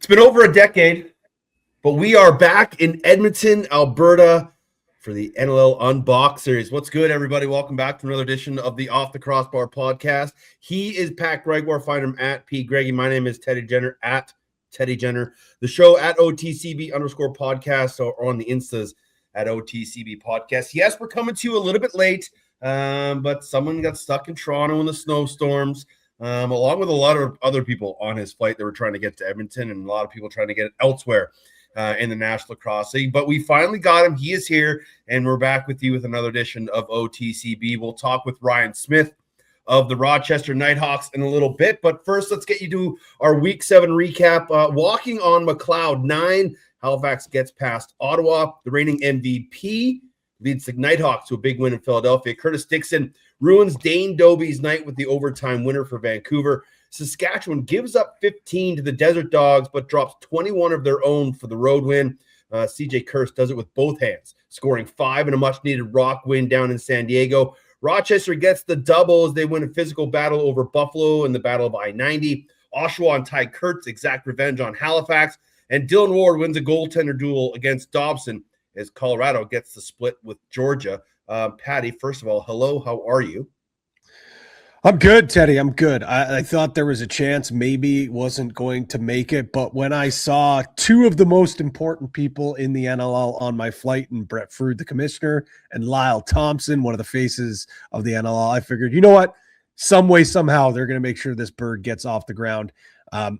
It's been over a decade, but we are back in Edmonton, Alberta for the NLL Unbox Series. What's good, everybody? Welcome back to another edition of the Off the Crossbar Podcast. He is Pat Gregoire. Find him at P. Greggy. My name is Teddy Jenner at Teddy Jenner. The show at OTCB_podcast or on the Instas at OTCB Podcast. Yes, we're coming to you a little bit late, but someone got stuck in Toronto in the snowstorms. Along with a lot of other people on his flight that were trying to get to Edmonton and a lot of people trying to get elsewhere in the National Lacrosse League. But we finally got him. He is here, and we're back with you with another edition of OTCB. We'll talk with Ryan Smith of the Rochester Knighthawks in a little bit. But first, let's get you to our Week 7 recap. Walking on McLeod 9, Halifax gets past Ottawa. The reigning MVP leads the Knighthawks to a big win in Philadelphia. Curtis Dixon ruins Dane Dobie's night with the overtime winner for Vancouver. Saskatchewan gives up 15 to the Desert Dogs, but drops 21 of their own for the road win. CJ Kurse does it with both hands, scoring 5 in a much-needed Rock win down in San Diego. Rochester gets the double as they win a physical battle over Buffalo in the Battle of I-90. Oshawa and Ty Kurtz exact revenge on Halifax. And Dylan Ward wins a goaltender duel against Dobson as Colorado gets the split with Georgia. Patty, first of all, hello, how are you? I'm good, Teddy. I'm good. I thought there was a chance maybe wasn't going to make it, but when I saw two of the most important people in the NLL on my flight, and Brett Frood, the commissioner, and Lyle Thompson, one of the faces of the NLL, I figured, you know what? Some way, somehow, they're going to make sure this bird gets off the ground,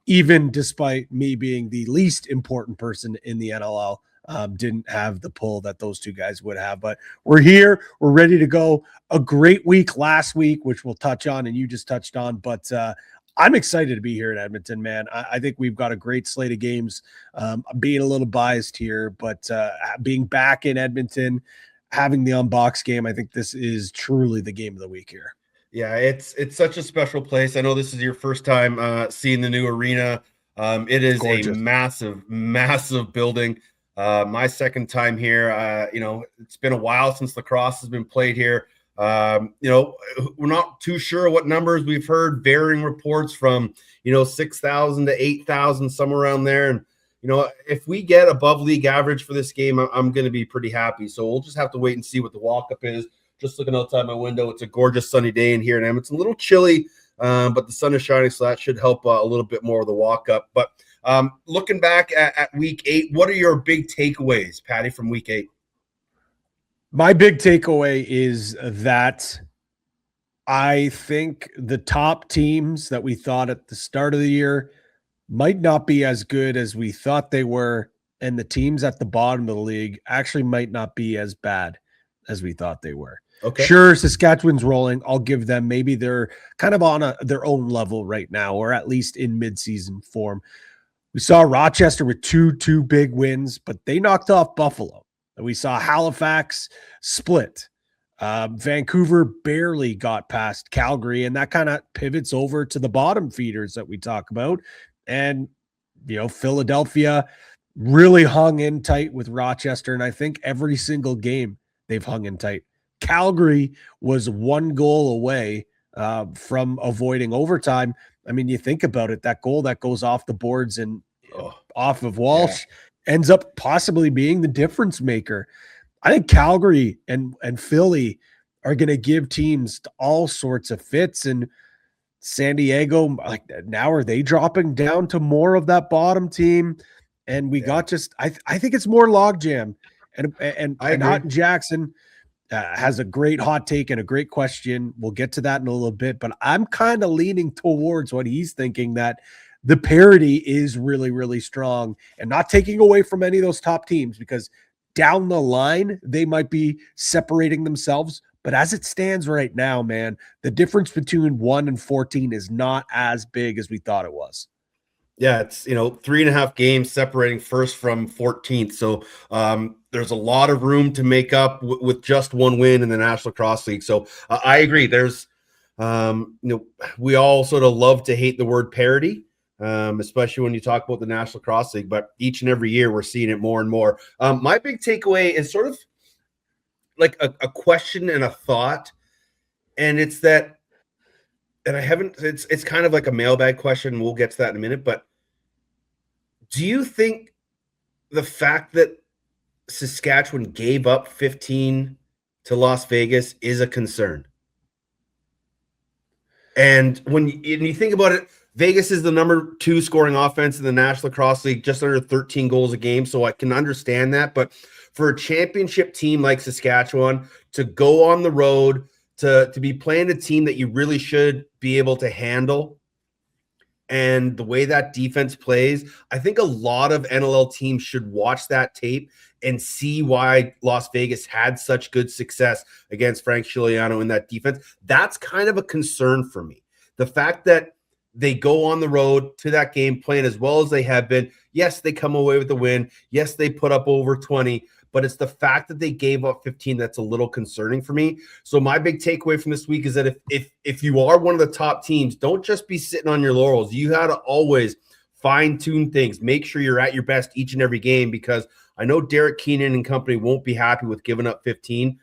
even despite me being the least important person in the NLL. Didn't have the pull that those two guys would have, but we're here. We're ready to go. A great week last week, which we'll touch on, and you just touched on, but I'm excited to be here in Edmonton, man. I think we've got a great slate of games. I'm being a little biased here, but being back in Edmonton, having the unbox game, I think this is truly the game of the week here. Yeah, it's such a special place. I know this is your first time seeing the new arena. It is gorgeous. A massive building. My second time here, it's been a while since lacrosse has been played here. We're not too sure what numbers we've heard, varying reports from, 6,000 to 8,000, somewhere around there. And, if we get above league average for this game, I'm going to be pretty happy. So we'll just have to wait and see what the walk-up is. Just looking outside my window, it's a gorgeous sunny day in here in Edmonton. A little chilly, but the sun is shining, so that should help a little bit more of the walk-up. But looking back at Week 8, what are your big takeaways, Patty, from Week 8? My big takeaway is that I think the top teams that we thought at the start of the year might not be as good as we thought they were, and the teams at the bottom of the league actually might not be as bad as we thought they were. Okay. Sure, Saskatchewan's rolling. I'll give them, maybe they're kind of on their own level right now, or at least in midseason form. We saw Rochester with two big wins, but they knocked off Buffalo. And we saw Halifax split. Vancouver barely got past Calgary, and that kind of pivots over to the bottom feeders that we talk about. And, Philadelphia really hung in tight with Rochester, and I think every single game they've hung in tight. Calgary was one goal away from avoiding overtime. I mean, you think about it, that goal that goes off the boards and off of Walsh ends up possibly being the difference maker. I think Calgary and Philly are going to give teams all sorts of fits, and San Diego, like, now are they dropping down to more of that bottom team? And we got I think it's more logjam. And Houghton Jackson has a great hot take and a great question. We'll get to that in a little bit, but I'm kind of leaning towards what he's thinking, that the parity is really, really strong, and not taking away from any of those top teams, because down the line, they might be separating themselves. But as it stands right now, man, the difference between 1 and 14 is not as big as we thought it was. Yeah, it's, 3.5 games separating first from 14th. So there's a lot of room to make up with just one win in the National Lacrosse League. So I agree. There's, we all sort of love to hate the word parity, especially when you talk about the National Lacrosse League, but each and every year we're seeing it more and more. My big takeaway is sort of like a question and a thought, and it's that, and I haven't, it's kind of like a mailbag question. We'll get to that in a minute, but Do you think the fact that Saskatchewan gave up 15 to Las Vegas is a concern? And when you think about it, Vegas is the number 2 scoring offense in the National Lacrosse League, just under 13 goals a game. So I can understand that. But for a championship team like Saskatchewan to go on the road, to be playing a team that you really should be able to handle, and the way that defense plays, I think a lot of NLL teams should watch that tape and see why Las Vegas had such good success against Frank Chiliano in that defense. That's kind of a concern for me. The fact that they go on the road to that game playing as well as they have been. Yes, they come away with the win. Yes, they put up over 20, but it's the fact that they gave up 15 that's a little concerning for me. So my big takeaway from this week is that if you are one of the top teams, don't just be sitting on your laurels. You got to always fine-tune things. Make sure you're at your best each and every game, because I know Derek Keenan and company won't be happy with giving up 15.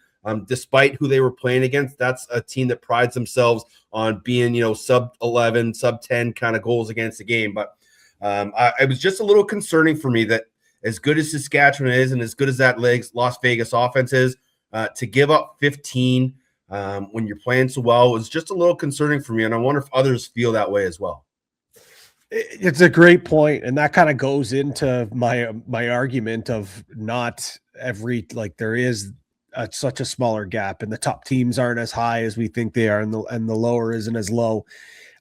Despite who they were playing against, that's a team that prides themselves on being, sub 11, sub 10 kind of goals against the game. But it was just a little concerning for me that as good as Saskatchewan is and as good as that Las Vegas offense is, to give up 15 when you're playing so well was just a little concerning for me. And I wonder if others feel that way as well. It's a great point, and that kind of goes into my argument of not every, like, there is such a smaller gap, and the top teams aren't as high as we think they are, and the lower isn't as low.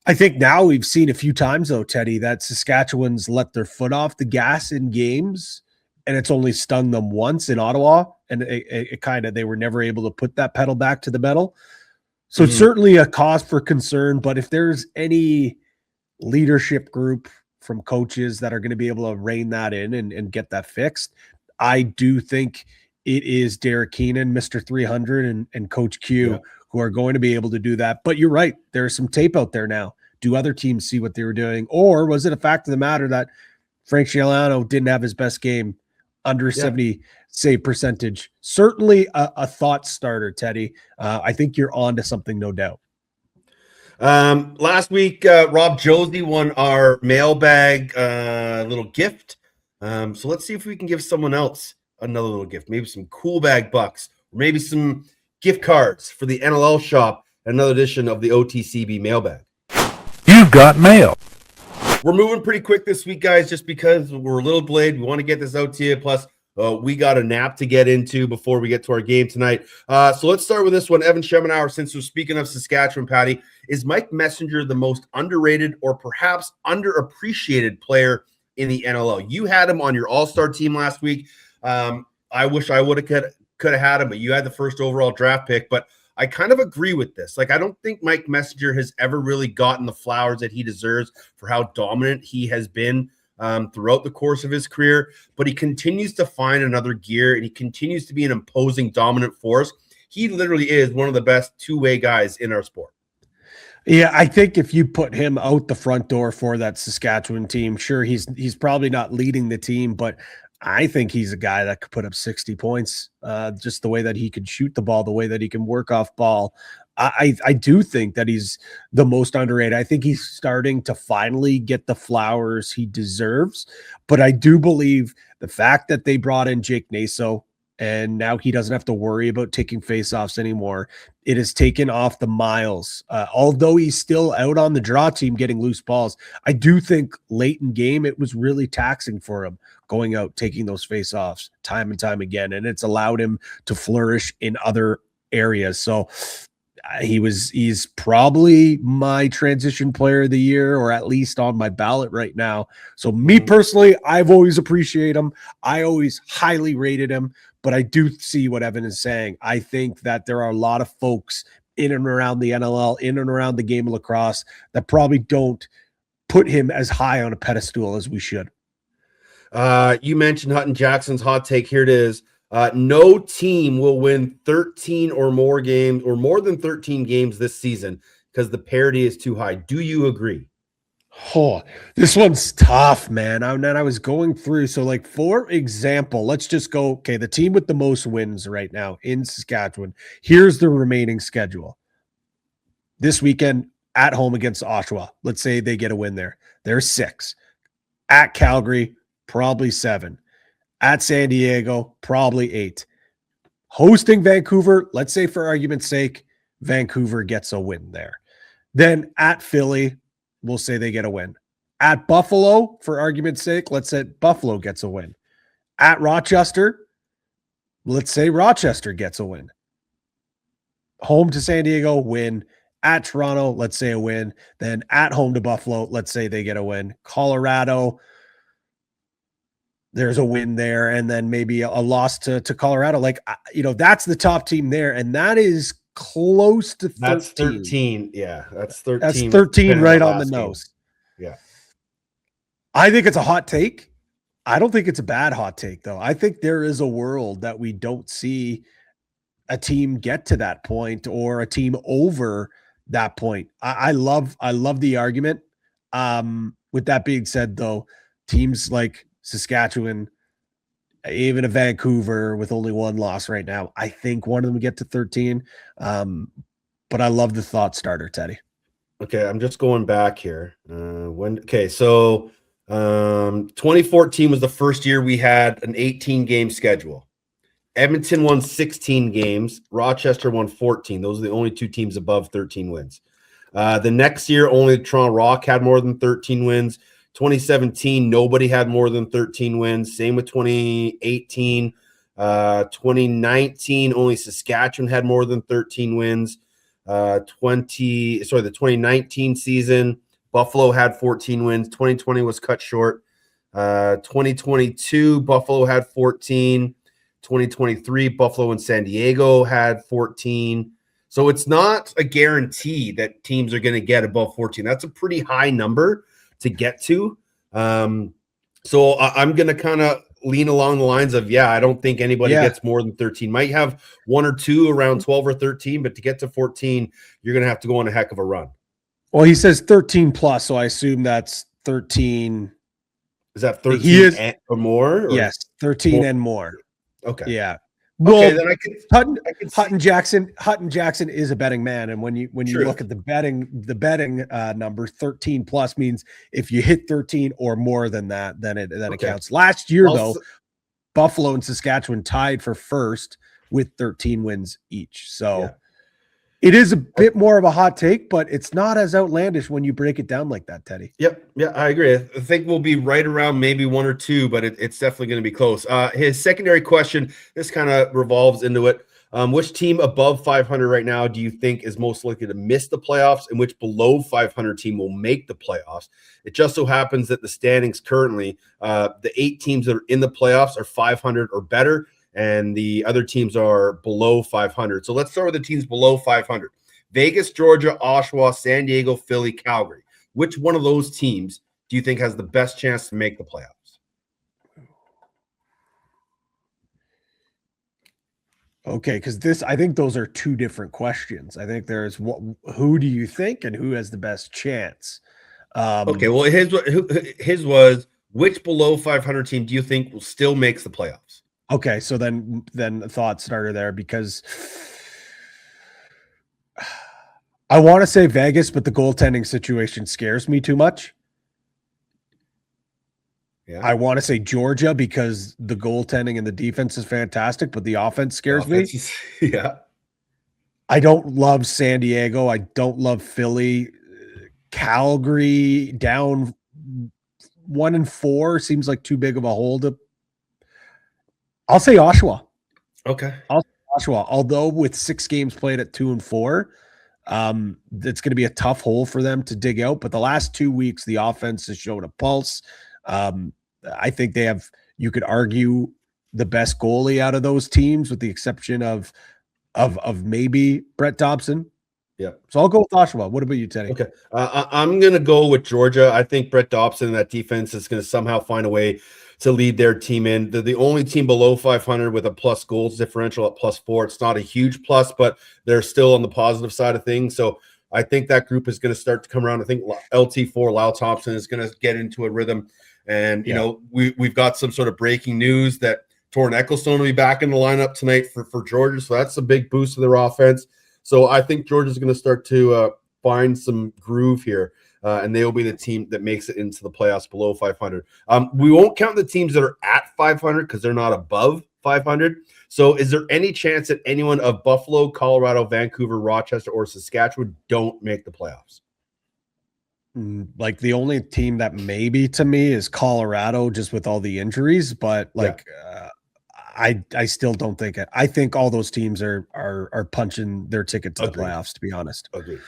I think now we've seen a few times, though, Teddy, that Saskatchewan's let their foot off the gas in games, and it's only stung them once in Ottawa, and it kind of, they were never able to put that pedal back to the metal. So it's certainly a cause for concern, but if there's any leadership group from coaches that are going to be able to rein that in and get that fixed, I do think it is Derek Keenan, Mr. 300, and Coach Q, who are going to be able to do that. But you're right. There's some tape out there now. Do other teams see what they were doing? Or was it a fact of the matter that Frank Chiliano didn't have his best game, under 70 save percentage? Certainly a thought starter, Teddy. I think you're on to something, no doubt. Last week, Rob Josie won our mailbag little gift. So let's see if we can give someone else another little gift, maybe some cool bag bucks, or maybe some gift cards for the NLL shop, another edition of the OTCB mailbag. You've got mail. We're moving pretty quick this week, guys, just because we're a little delayed. We want to get this out to you. Plus, we got a nap to get into before we get to our game tonight. So let's start with this one. Evan Schemenauer, since we're speaking of Saskatchewan, Patty, is Mike Messenger the most underrated or perhaps underappreciated player in the NLL? You had him on your all-star team last week. I wish I could have had him, but you had the first overall draft pick. But I kind of agree with this. Like, I don't think Mike Messenger has ever really gotten the flowers that he deserves for how dominant he has been throughout the course of his career. But he continues to find another gear, and he continues to be an imposing, dominant force. He literally is one of the best two-way guys in our sport. Yeah, I think if you put him out the front door for that Saskatchewan team, sure, he's probably not leading the team, but I think he's a guy that could put up 60 points, just the way that he can shoot the ball, the way that he can work off ball. I do think that he's the most underrated. I think he's starting to finally get the flowers he deserves, but I do believe the fact that they brought in Jake Naso, and now he doesn't have to worry about taking faceoffs anymore. It has taken off the miles. Although he's still out on the draw team getting loose balls, I do think late in game it was really taxing for him going out, taking those faceoffs time and time again, and it's allowed him to flourish in other areas. So he's probably my transition player of the year, or at least on my ballot right now. So me personally, I've always appreciated him. I always highly rated him. But I do see what Evan is saying. I think that there are a lot of folks in and around the NLL, in and around the game of lacrosse, that probably don't put him as high on a pedestal as we should. You mentioned Hutton Jackson's hot take. Here it is. No team will win 13 or more games, or more than 13 games this season, because the parity is too high. Do you agree? Oh, this one's tough, man. I was going through. So, like, for example, let's just go. Okay, the team with the most wins right now in Saskatchewan. Here's the remaining schedule. This weekend at home against Oshawa. Let's say they get a win there. There's 6. At Calgary, probably 7. At San Diego, probably 8. Hosting Vancouver, let's say for argument's sake, Vancouver gets a win there. Then at Philly, we'll say they get a win. At Buffalo, for argument's sake, let's say Buffalo gets a win. At Rochester, let's say Rochester gets a win. Home to San Diego, win. At Toronto, let's say a win. Then at home to Buffalo, let's say they get a win. Colorado, there's a win there. And then maybe a loss to Colorado. Like, that's the top team there. And that is close to 13. That's 13. Yeah, that's 13. That's 13 right on the nose. Yeah. I think it's a hot take. I don't think it's a bad hot take, though. I think there is a world that we don't see a team get to that point or a team over that point. I love the argument. With that being said, though, teams like Saskatchewan, even a Vancouver with only 1 loss right now, I think one of them would get to 13. But I love the thought starter, Teddy. Okay, I'm just going back here. So 2014 was the first year we had an 18-game schedule. Edmonton won 16 games. Rochester won 14. Those are the only 2 teams above 13 wins. The next year, only Toronto Rock had more than 13 wins. 2017, nobody had more than 13 wins. Same with 2018. 2019, only Saskatchewan had more than 13 wins. The 2019 season, Buffalo had 14 wins. 2020 was cut short. 2022, Buffalo had 14. 2023, Buffalo and San Diego had 14. So it's not a guarantee that teams are going to get above 14. That's a pretty high number to get to. So I'm going to kind of lean along the lines of, I don't think anybody gets more than 13. Might have 1 or 2 around 12 or 13, but to get to 14, you're going to have to go on a heck of a run. Well, he says 13 plus, so I assume that's 13. Is that 13 or more? Or yes, 13 more? And more. Okay. Yeah. Well, then Hutton Jackson is a betting man, and when you look at the betting number, 13 plus means if you hit 13 or more than that, then it counts. Last year, though, Buffalo and Saskatchewan tied for first with 13 wins each. So it is a bit more of a hot take, but it's not as outlandish when you break it down like that, Teddy. Yep. Yeah, I agree. I think we'll be right around maybe 1 or 2, but it's definitely going to be close. His secondary question, this kind of revolves into it. Which team above 500 right now do you think is most likely to miss the playoffs, and which below 500 team will make the playoffs? It just so happens that the standings currently, the 8 teams that are in the playoffs are 500 or better, and the other teams are below 500. So let's start with the teams below 500. Vegas, Georgia, Oshawa, San Diego, Philly, Calgary. Which one of those teams do you think has the best chance to make the playoffs? Okay, because I think those are 2 different questions. I think there's who do you think and who has the best chance? Okay, well, his was which below 500 team do you think will still makes the playoffs? Okay, so then the thought starter there, because I want to say Vegas, but the goaltending situation scares me too much. Yeah. I want to say Georgia because the goaltending and the defense is fantastic, but the offense scares me. Yeah. I don't love San Diego. I don't love Philly. Calgary down 1-4 seems like too big of a hole to. I'll say Oshawa. Okay. I'll say Oshawa. Although with 6 games played at 2-4, it's going to be a tough hole for them to dig out. But the last 2 weeks, the offense has shown a pulse. I think they have, you could argue, the best goalie out of those teams, with the exception of maybe Brett Dobson. Yeah. So I'll go with Oshawa. What about you, Teddy? Okay. I'm going to go with Georgia. I think Brett Dobson and that defense is going to somehow find a way to lead their team in. They're the only team below 500 with a plus goals differential at +4. It's not a huge plus, but they're still on the positive side of things. So I think that group is going to start to come around. I think LT4, Lyle Thompson, is going to get into a rhythm. And, you know, we've got some sort of breaking news that Torrin Ecclestone will be back in the lineup tonight for Georgia. So that's a big boost to their offense. So I think Georgia's going to start to find some groove here. and they will be the team that makes it into the playoffs below 500. We won't count the teams that are at 500 because they're not above 500. So is there any chance that anyone of Buffalo, Colorado, Vancouver, Rochester, or Saskatchewan don't make the playoffs? Like the only team that maybe to me is Colorado, just with all the injuries, but I still don't think it. I think all those teams are punching their ticket to the playoffs, to be honest. Agreed.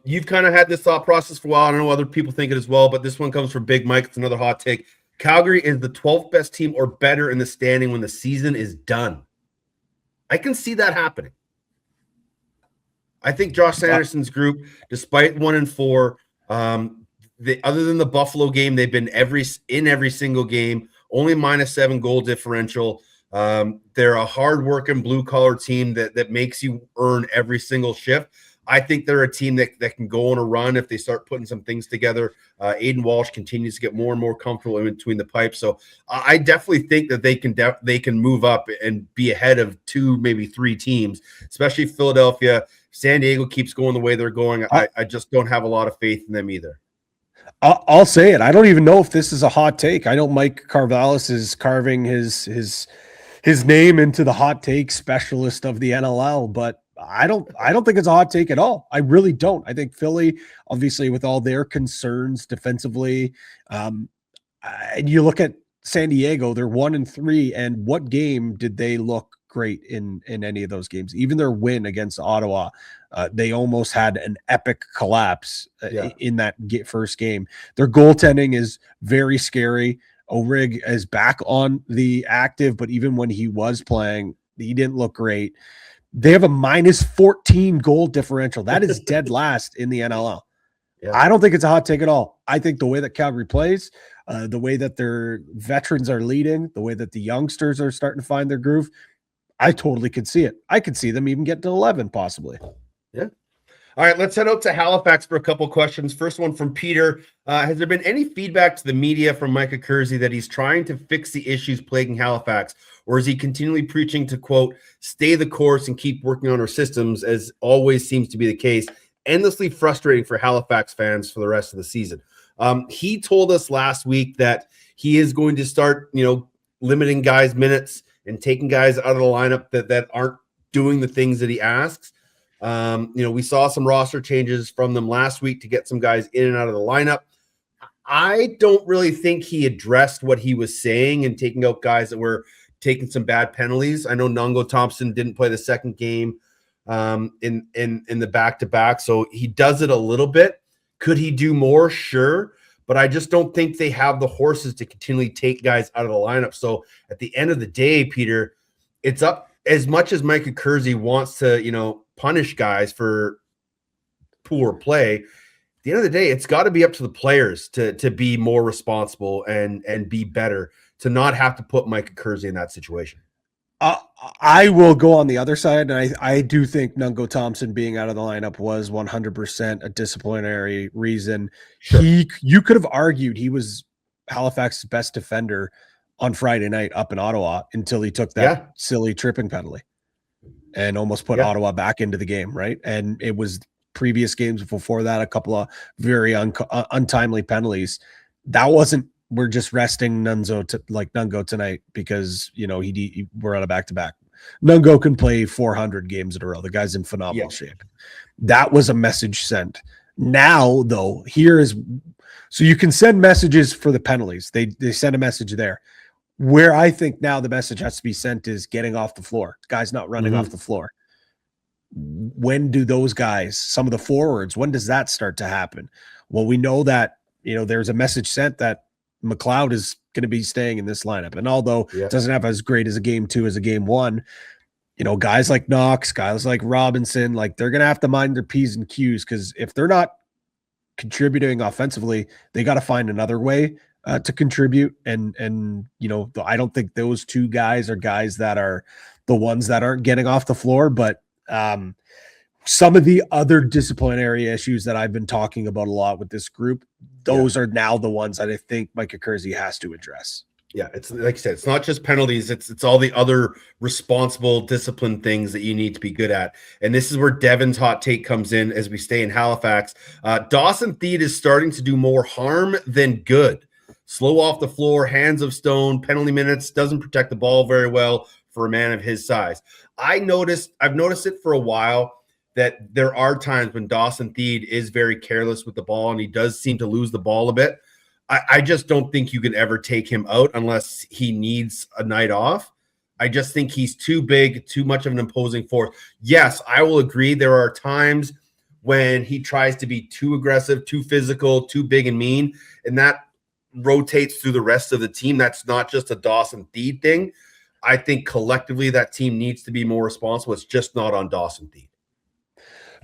You've kind of had this thought process for a while. I know other people think it as well, but this one comes from Big Mike. It's another hot take. Calgary is the 12th best team or better in the standing when the season is done. I can see that happening. I think Josh Sanderson's group, despite 1-4, other than the Buffalo game, they've been in every single game, only -7 goal differential. They're a hard-working blue-collar team that makes you earn every single shift. I think they're a team that can go on a run if they start putting some things together. Aiden Walsh continues to get more and more comfortable in between the pipes. So I definitely think that they can move up and be ahead of 2, maybe 3 teams, especially Philadelphia. San Diego keeps going the way they're going. I just don't have a lot of faith in them either. I'll say it. I don't even know if this is a hot take. I know Mike Carvallis is carving his name into the hot take specialist of the NLL, but I don't think it's a hot take at all. I really don't. I think Philly, obviously, with all their concerns defensively, and you look at San Diego, they're 1-3, and what game did they look great in any of those games? Even their win against Ottawa, they almost had an epic collapse in that first game. Their goaltending is very scary. O'Rig is back on the active, but even when he was playing, he didn't look great. They have a -14 goal differential. That is dead last in the NLL. Yeah. I don't think it's a hot take at all. I think the way that Calgary plays, the way that their veterans are leading, the way that the youngsters are starting to find their groove, I totally could see it. I could see them even get to 11 possibly. Yeah. All right, let's head out to Halifax for a couple questions. First one from Peter. Has there been any feedback to the media from Micah Kersey that he's trying to fix the issues plaguing Halifax, or is he continually preaching to, quote, stay the course and keep working on our systems, as always seems to be the case, endlessly frustrating for Halifax fans for the rest of the season? He told us last week that he is going to start, limiting guys' minutes and taking guys out of the lineup that aren't doing the things that he asks. We saw some roster changes from them last week to get some guys in and out of the lineup. I don't really think he addressed what he was saying and taking out guys that were taking some bad penalties. I know Nungo Thompson didn't play the second game in the back-to-back, so he does it a little bit. Could he do more? Sure. But I just don't think they have the horses to continually take guys out of the lineup. So at the end of the day, Peter, it's up as much as Micah Kersey wants to, punish guys for poor play. At the end of the day, it's got to be up to the players to be more responsible and be better, to not have to put Micah Kersey in that situation. I will go on the other side, and I do think Nungo Thompson being out of the lineup was 100% a disciplinary reason. Sure. You could have argued he was Halifax's best defender on Friday night up in Ottawa until he took that silly tripping penalty and almost put Ottawa back into the game, right? And it was previous games before that, a couple of very untimely penalties. That wasn't, we're just resting Nungo tonight because, we're on a back-to-back. Nungo can play 400 games in a row. The guy's in phenomenal shape. That was a message sent. Now, though, so you can send messages for the penalties. They send a message there. Where I think now the message has to be sent is getting off the floor. Guy's not running off the floor. When do those guys, some of the forwards, when does that start to happen? Well, we know that, there's a message sent that McLeod is going to be staying in this lineup. And although it doesn't have as great as a game 2 as a game 1, guys like Knox, guys like Robinson, they're going to have to mind their P's and Q's, because if they're not contributing offensively, they got to find another way to contribute. And I don't think those two guys are guys that are the ones that aren't getting off the floor. But some of the other disciplinary issues that I've been talking about a lot with this group, those are now the ones that I think Micah Kersey has to address. Yeah, it's like I said, it's not just penalties, it's all the other responsible discipline things that you need to be good at. And this is where Devin's hot take comes in as we stay in Halifax. Dawson Theed is starting to do more harm than good. Slow off the floor, hands of stone, penalty minutes, doesn't protect the ball very well for a man of his size. I've noticed it for a while that there are times when Dawson Theed is very careless with the ball and he does seem to lose the ball a bit. I just don't think you can ever take him out unless he needs a night off. I just think he's too big, too much of an imposing force. Yes, I will agree. There are times when he tries to be too aggressive, too physical, too big and mean, and that rotates through the rest of the team. That's not just a Dawson Theed thing. I think collectively that team needs to be more responsible. It's just not on Dawson Theed.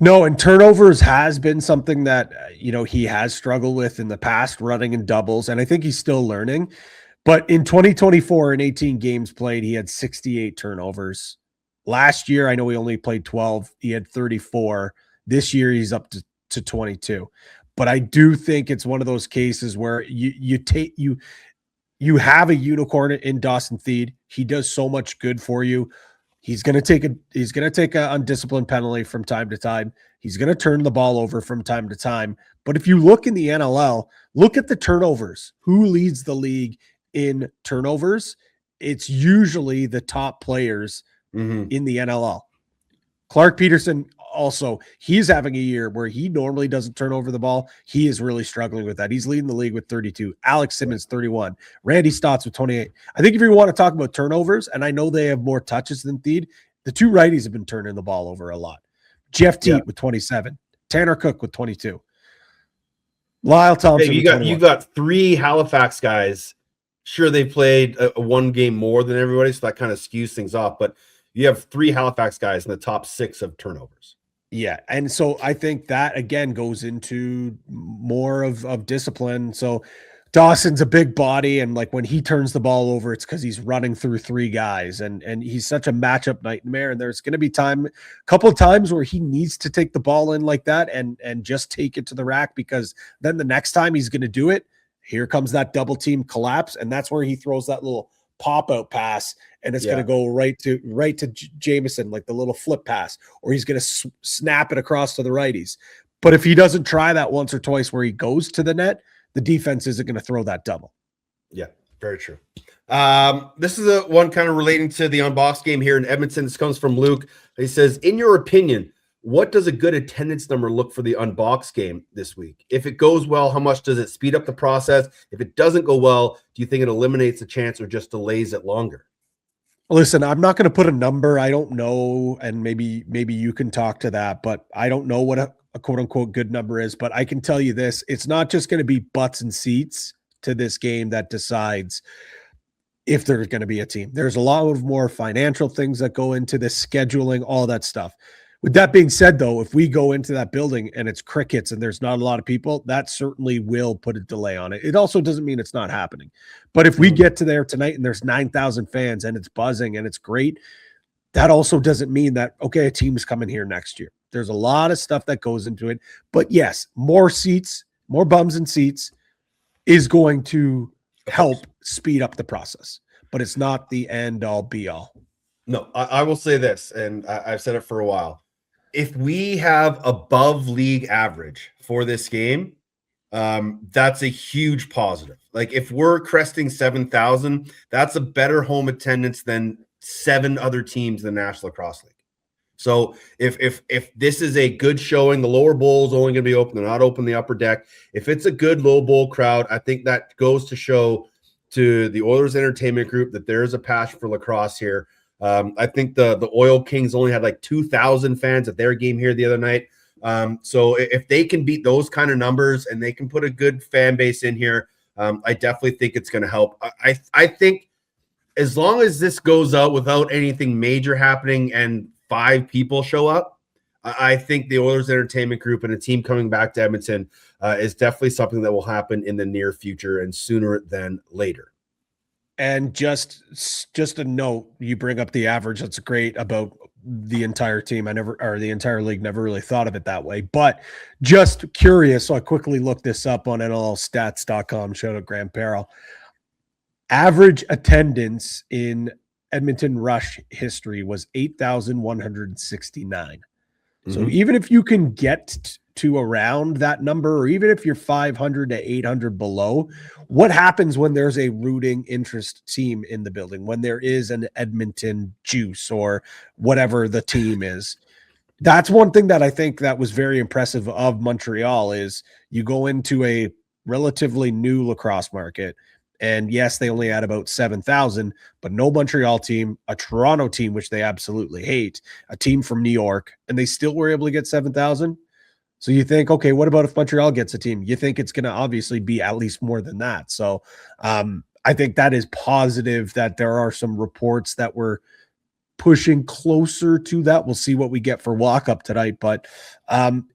No, and turnovers has been something that, he has struggled with in the past, running in doubles, and I think he's still learning. But in 2024, in 18 games played, he had 68 turnovers. Last year, I know he only played 12. He had 34. This year, he's up to 22. But I do think it's one of those cases where you have a unicorn in Dawson Theed. He does so much good for you. He's going to take a undisciplined penalty from time to time. He's going to turn the ball over from time to time. But if you look in the NLL, look at the turnovers. Who leads the league in turnovers? It's usually the top players in the NLL. Clark Peterson also, he's having a year where he normally doesn't turn over the ball. He is really struggling with that. He's leading the league with 32. Alex Simmons, 31. Randy Stotts with 28. I think if you want to talk about turnovers, and I know they have more touches than Theed, the two righties have been turning the ball over a lot. Jeff Teat with 27. Tanner Cook with 22. Lyle Thompson. Hey, you got three Halifax guys. Sure, they played a one game more than everybody, so that kind of skews things off. But you have three Halifax guys in the top 6 of turnovers. Yeah. And so I think that again goes into more of discipline. So Dawson's a big body, and like when he turns the ball over, it's because he's running through 3 guys, and he's such a matchup nightmare. And there's going to be a couple of times where he needs to take the ball in like that and just take it to the rack, because then the next time he's going to do it, here comes that double team collapse, and that's where he throws that little pop out pass, and it's going to go right to Jameson, like the little flip pass, or he's going to snap it across to the righties. But if he doesn't try that once or twice where he goes to the net, the defense isn't going to throw that double. Yeah, very true. This is one kind of relating to the unboxed game here in Edmonton. This comes from Luke. He says, in your opinion, what does a good attendance number look for the unboxed game this week? If it goes well, how much does it speed up the process? If it doesn't go well, do you think it eliminates the chance or just delays it longer? Listen, I'm not going to put a number. I don't know, and maybe you can talk to that, but I don't know what a quote unquote good number is. But I can tell you this: it's not just going to be butts and seats to this game that decides if there's going to be a team. There's a lot of more financial things that go into this, scheduling, all that stuff. With that being said, though, if we go into that building and it's crickets and there's not a lot of people, that certainly will put a delay on it. It also doesn't mean it's not happening. But if we get to there tonight and there's 9,000 fans and it's buzzing and it's great, that also doesn't mean that, okay, a team's coming here next year. There's a lot of stuff that goes into it. But yes, more seats, more bums and seats is going to help speed up the process. But it's not the end all be all. No, I will say this, and I've said it for a while. If we have above league average for this game, that's a huge positive. Like if we're cresting 7,000, that's a better home attendance than 7 other teams in the National Lacrosse League. So if this is a good showing, the lower bowl is only going to be open. They're not open the upper deck. If it's a good low bowl crowd, I think that goes to show to the Oilers Entertainment Group that there is a passion for lacrosse here. I think the Oil Kings only had like 2,000 fans at their game here the other night. So if they can beat those kind of numbers and they can put a good fan base in here, I definitely think it's going to help. I think as long as this goes out without anything major happening and 5 people show up, I think the Oilers Entertainment Group and a team coming back to Edmonton is definitely something that will happen in the near future and sooner than later. And just a note, you bring up the average. That's great about the entire team. The entire league never really thought of it that way, but just curious. So I quickly looked this up on NLLstats.com. Shout out Graham Parrell. Average attendance in Edmonton Rush history was 8,169. So even if you can get to around that number, or even if you're 500 to 800 below, what happens when there's a rooting interest team in the building, when there is an Edmonton Juice or whatever the team is? That's one thing that I think that was very impressive of Montreal is you go into a relatively new lacrosse market. And yes, they only had about 7,000, but no Montreal team, a Toronto team, which they absolutely hate, a team from New York, and they still were able to get 7,000. So you think, okay, what about if Montreal gets a team? You think it's going to obviously be at least more than that. So I think that is positive that there are some reports that were pushing closer to that. We'll see what we get for walk-up tonight. But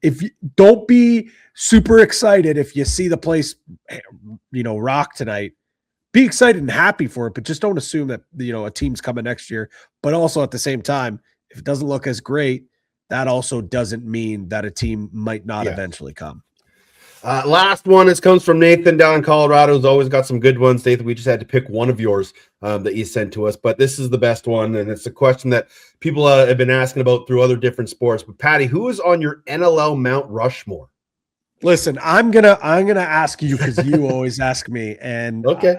if you don't be super excited if you see the place, rock tonight. Be excited and happy for it, but just don't assume that, a team's coming next year. But also at the same time, if it doesn't look as great, that also doesn't mean that a team might not eventually come. Last one comes from Nathan down in Colorado, who's always got some good ones. Nathan, we just had to pick one of yours that you sent to us, but this is the best one, and it's a question that people have been asking about through other different sports. But Patty, who is on your NLL Mount Rushmore? Listen, I'm gonna ask you because you always ask me, and okay,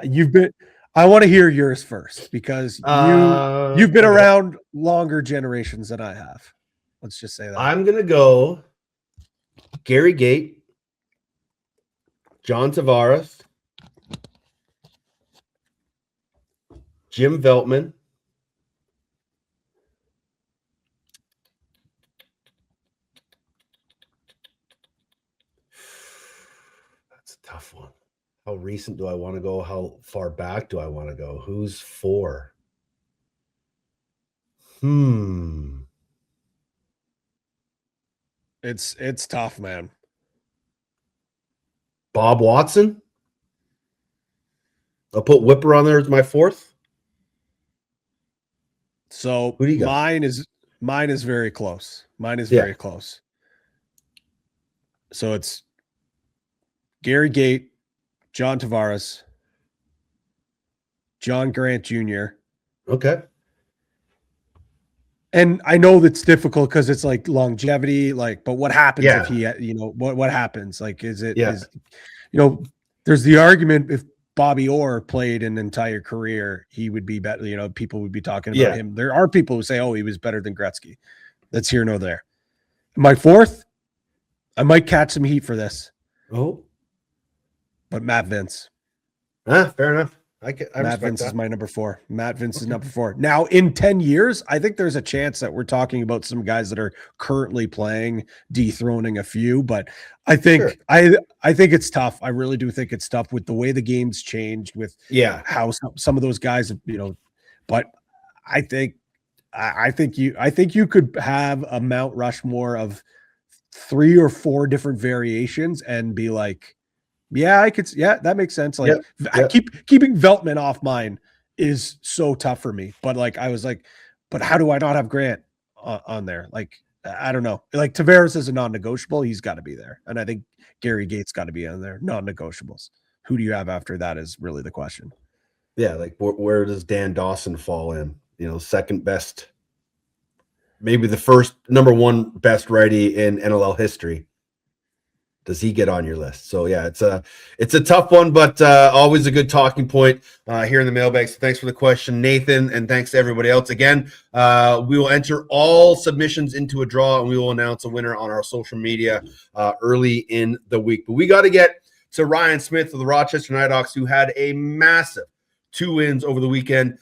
I want to hear yours first because you've been around longer generations than I have. Let's just say that. I'm gonna go Gary Gate, John Tavares, Jim Veltman, tough one. How recent do I want to go? How far back do I want to go? Who's four? It's tough, man. Bob Watson. I'll put Whipper on there as my fourth. So who do you got? Mine is very close. Very close. So it's Gary Gate, John Tavares, John Grant Jr. Okay. And I know that's difficult because it's like longevity, but what happens if he, what happens? Like, there's the argument if Bobby Orr played an entire career, he would be better. People would be talking about him. There are people who say, oh, he was better than Gretzky. That's here nor there. My fourth, I might catch some heat for this. Oh. But Matt Vince. Fair enough. Matt Vince is my number four. Matt Vince is number four. Now, in 10 years, I think there's a chance that we're talking about some guys that are currently playing, dethroning a few. But I think I think it's tough. I really do think it's tough with the way the game's changed, with how some of those guys, But I think you could have a Mount Rushmore of 3 or 4 different variations and be like, I could. Yeah, that makes sense. Like, keeping Veltman off mine is so tough for me. But I was like, but how do I not have Grant on there? Like, I don't know. Like, Tavares is a non-negotiable. He's got to be there, and I think Gary Gates got to be on there. Non-negotiables. Who do you have after that is really the question. Yeah, like where does Dan Dawson fall in? Second best, maybe the first number 1 best righty in NLL history. Does he get on your list? So it's a tough one, but always a good talking point here in the mailbag. So thanks for the question, Nathan, and thanks to everybody else. Again, we will enter all submissions into a draw, and we will announce a winner on our social media early in the week. But we got to get to Ryan Smith of the Rochester Knighthawks, who had a massive 2 wins over the weekend.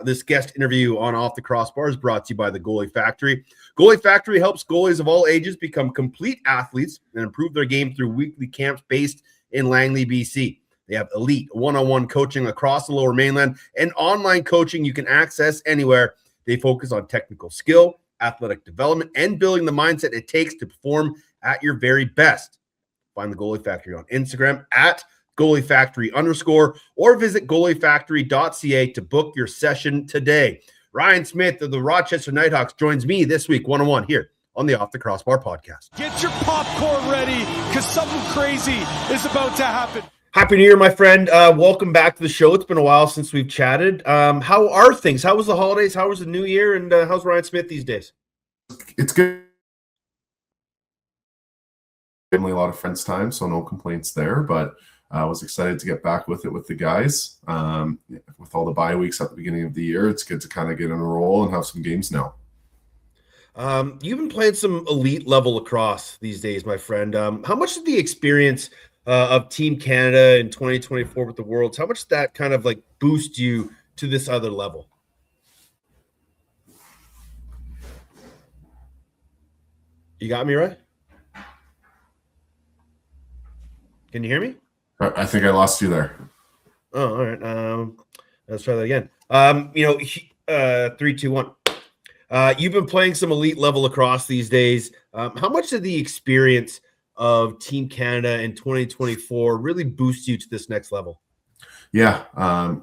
This guest interview on Off the Crossbar is brought to you by the Goalie Factory. Goalie Factory helps goalies of all ages become complete athletes and improve their game through weekly camps based in Langley, BC. They have elite one-on-one coaching across the Lower Mainland and online coaching you can access anywhere. They focus on technical skill, athletic development, and building the mindset it takes to perform at your very best. Find the Goalie Factory on Instagram at @goaliefactory_ or visit goaliefactory.ca to book your session today. Ryan Smith of the Rochester Knighthawks joins me this week one-on-one here on the Off the Crossbar Podcast. Get your popcorn ready because something crazy is about to happen. Happy New Year, my friend. Welcome back to the show. It's been a while since we've chatted. How are things? How was the holidays? How was the New Year? And how's Ryan Smith these days? It's good. Family, a lot of friends time, so no complaints there. But I was excited to get back with it with the guys. With all the bye weeks at the beginning of the year, it's good to kind of get in a roll and have some games now. You've been playing some elite level lacrosse these days, my friend. How much did the experience of Team Canada in 2024 with the Worlds, how much did that kind of like boost you to this other level? You got me right? Can you hear me? I think I lost you there. Oh, all right. Let's try that again. 3, 2, 1. You've been playing some elite level lacrosse these days. How much did the experience of Team Canada in 2024 really boost you to this next level? Yeah,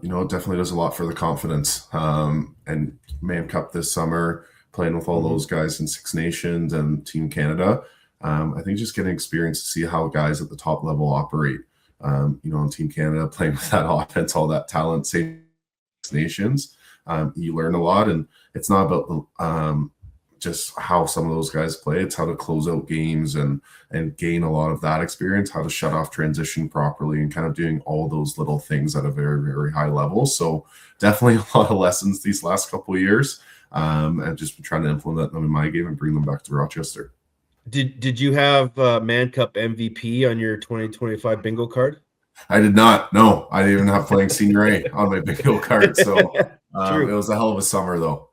it definitely does a lot for the confidence. And Mann Cup this summer, playing with all those guys in Six Nations and Team Canada, I think just getting experience to see how guys at the top level operate. In Team Canada, playing with that offense, all that talent, same Six Nations, you learn a lot. And it's not about just how some of those guys play. It's how to close out games and gain a lot of that experience, how to shut off transition properly, and kind of doing all those little things at a very, very high level. So definitely a lot of lessons these last couple of years. And just been trying to implement them in my game and bring them back to Rochester. Did you have Mann Cup MVP on your 2025 bingo card? I did not. No, I didn't even have playing senior A on my bingo card. So it was a hell of a summer, though.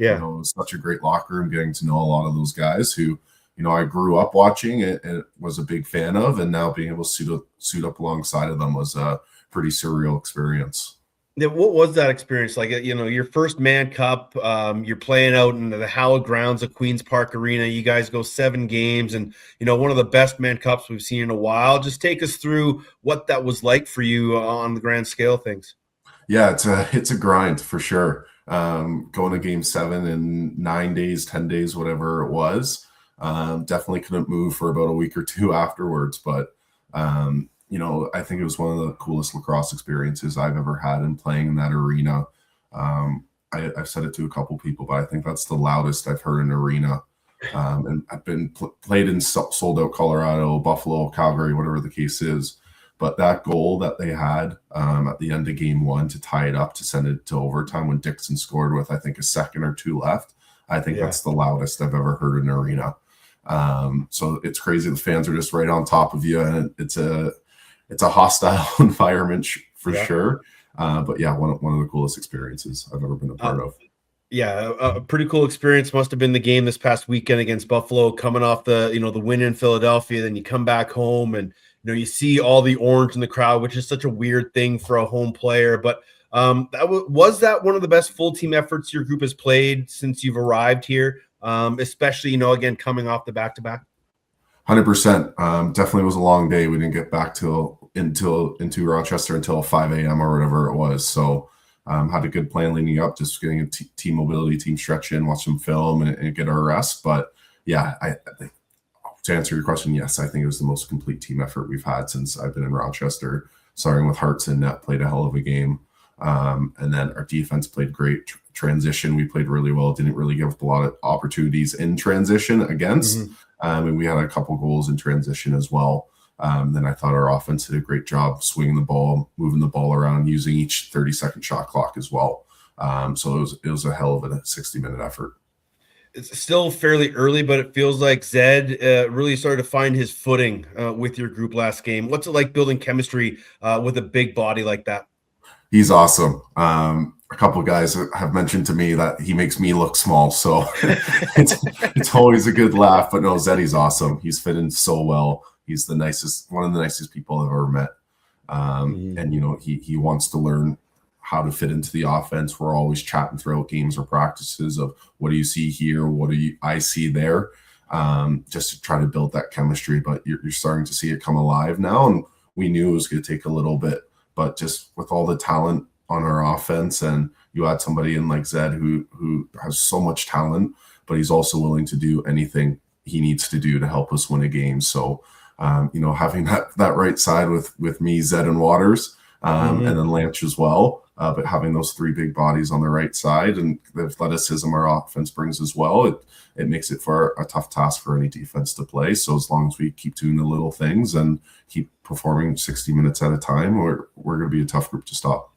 It was such a great locker room, getting to know a lot of those guys who, I grew up watching and was a big fan of, and now being able to suit up alongside of them was a pretty surreal experience. What was that experience like? Your first Mann Cup, you're playing out in the hallowed grounds of Queen's Park Arena. You guys go 7 games and, one of the best Mann Cups we've seen in a while. Just take us through what that was like for you on the grand scale of things. Yeah, it's a grind for sure. Going to game 7 in 9 days, 10 days, whatever it was. Definitely couldn't move for about a week or two afterwards, but I think it was one of the coolest lacrosse experiences I've ever had in playing in that arena. I've said it to a couple people, but I think that's the loudest I've heard an arena. And I've been played in sold out Colorado, Buffalo, Calgary, whatever the case is. But that goal that they had at the end of game 1 to tie it up, to send it to overtime when Dixon scored with, I think, a second or 2 left, I think that's the loudest I've ever heard an arena. So it's crazy. The fans are just right on top of you, and it's a hostile environment for sure. But yeah, one of the coolest experiences I've ever been a part of. Yeah, a pretty cool experience must have been the game this past weekend against Buffalo, coming off the win in Philadelphia. Then you come back home and you see all the orange in the crowd, which is such a weird thing for a home player. But was that one of the best full team efforts your group has played since you've arrived here, especially again coming off the back-to-back? 100%. Definitely was a long day. We didn't get back into Rochester until 5 a.m. or whatever it was. So had a good plan leading up, just getting a team mobility, team stretch in, watch some film, and get our rest. But yeah, I think, to answer your question, yes, I think it was the most complete team effort we've had since I've been in Rochester. Starting with Hearts and Net, played a hell of a game. And then our defense played great. Transition, we played really well. Didn't really give up a lot of opportunities in transition against. And we had a couple goals in transition as well. Then I thought our offense did a great job swinging the ball, moving the ball around, using each 30-second shot clock as well. So it was a hell of a 60-minute effort. It's still fairly early, but it feels like Zed really started to find his footing with your group last game. What's it like building chemistry with a big body like that? He's awesome. A couple of guys have mentioned to me that he makes me look small, so it's always a good laugh. But no, Zeddy's awesome. He's fit in so well. He's one of the nicest people I've ever met. And he wants to learn how to fit into the offense. We're always chatting throughout games or practices of what do you see here, what do I see there, just to try to build that chemistry. But you're starting to see it come alive now, and we knew it was going to take a little bit. But just with all the talent on our offense, and you add somebody in like Zed who has so much talent, but he's also willing to do anything he needs to do to help us win a game. So having that right side with me, Zed, and Waters, and then Lanch as well. But having those three big bodies on the right side and the athleticism our offense brings as well, it makes it for a tough task for any defense to play. So as long as we keep doing the little things and keep performing 60 minutes at a time, we're going to be a tough group to stop.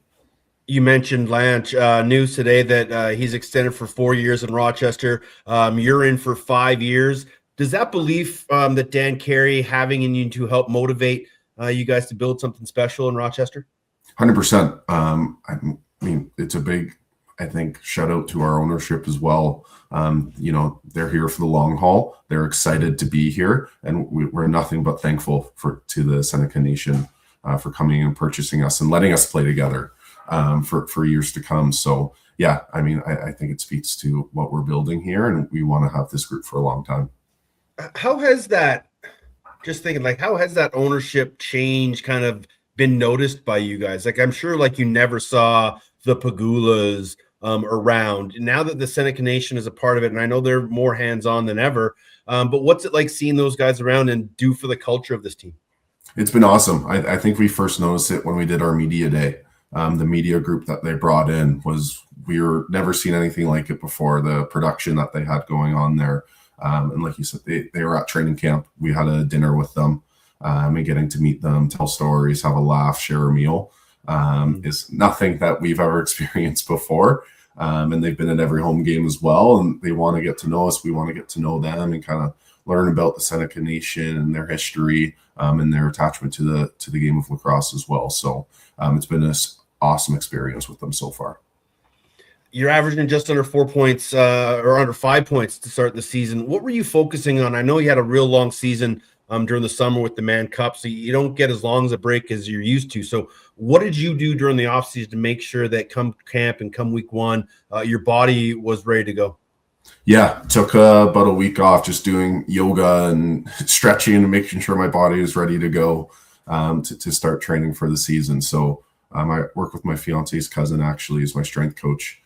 You mentioned Lanch. News today that he's extended for 4 years in Rochester. You're in for 5 years. Does that belief that Dan Carey having in you to help motivate you guys to build something special in Rochester? 100%. I mean, it's a big, I think, shout out to our ownership as well. They're here for the long haul. They're excited to be here, and we're nothing but thankful to the Seneca Nation for coming and purchasing us and letting us play together for years to come. So yeah, I mean, I think it speaks to what we're building here, and we want to have this group for a long time. How has that, just thinking, like, how has that ownership change kind of been noticed by you guys? Like, I'm sure like you never saw the Pagulas around. Now that the Seneca Nation is a part of it, and I know they're more hands-on than ever, but what's it like seeing those guys around and do for the culture of this team? It's been awesome. I think we first noticed it when we did our media day. The media group that they brought in we were never seen anything like it before. The production that they had going on there. And like you said, they were at training camp. We had a dinner with them. And getting to meet them, tell stories, have a laugh, share a meal is nothing that we've ever experienced before. And they've been at every home game as well. And they want to get to know us. We want to get to know them and kind of learn about the Seneca Nation and their history and their attachment to the game of lacrosse as well. So it's been an awesome experience with them so far. You're averaging just under 4 points or under 5 points to start the season. What were you focusing on? I know you had a real long season during the summer with the Mann Cup, so you don't get as long as a break as you're used to. So what did you do during the offseason to make sure that come camp and come week one, your body was ready to go? Yeah, took about a week off just doing yoga and stretching and making sure my body was ready to go to start training for the season. So I work with my fiance's cousin, actually, is my strength coach.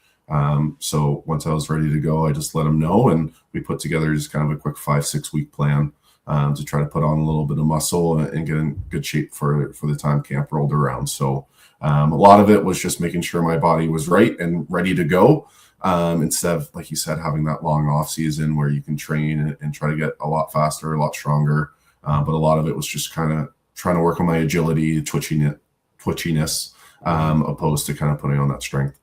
So once I was ready to go, I just let him know, and we put together just kind of a quick 5-6 week plan to try to put on a little bit of muscle and get in good shape for the time camp rolled around. So a lot of it was just making sure my body was right and ready to go, instead of, like you said, having that long off season where you can train and try to get a lot faster, a lot stronger. But a lot of it was just kind of trying to work on my agility, twitchiness, opposed to kind of putting on that strength.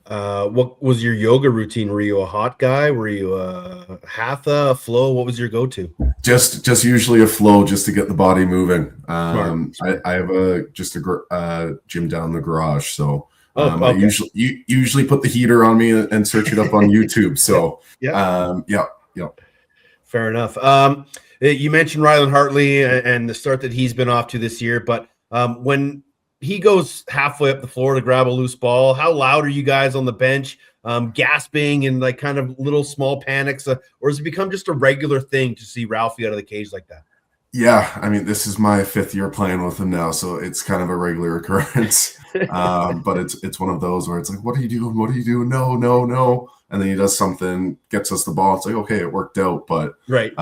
What was your yoga routine? Were you a hot guy? Were you a hatha, a flow? What was your go-to? Just usually a flow, just to get the body moving. I have a gym down in the garage, so okay. I usually put the heater on me and search it up on YouTube. So yeah. Fair enough. You mentioned Rylan Hartley and the start that he's been off to this year, but when he goes halfway up the floor to grab a loose ball, how loud are you guys on the bench, gasping and like kind of little small panics, or has it become just a regular thing to see Ralphie out of the cage like that? Yeah, I mean, this is my 5th year playing with him now, so it's kind of a regular occurrence. But it's one of those where it's like, what are you doing? What are you doing? No. And then he does something, gets us the ball. It's like, okay, it worked out. But right,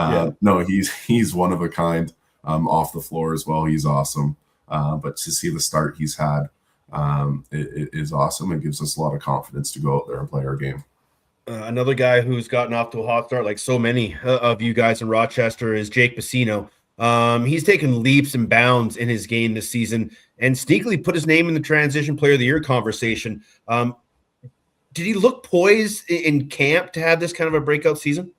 no, he's one of a kind off the floor as well. He's awesome. But to see the start he's had, it is awesome. It gives us a lot of confidence to go out there and play our game. Another guy who's gotten off to a hot start, like so many of you guys in Rochester, is Jake Bassino. He's taken leaps and bounds in his game this season and sneakily put his name in the Transition Player of the Year conversation. Did he look poised in camp to have this kind of a breakout season?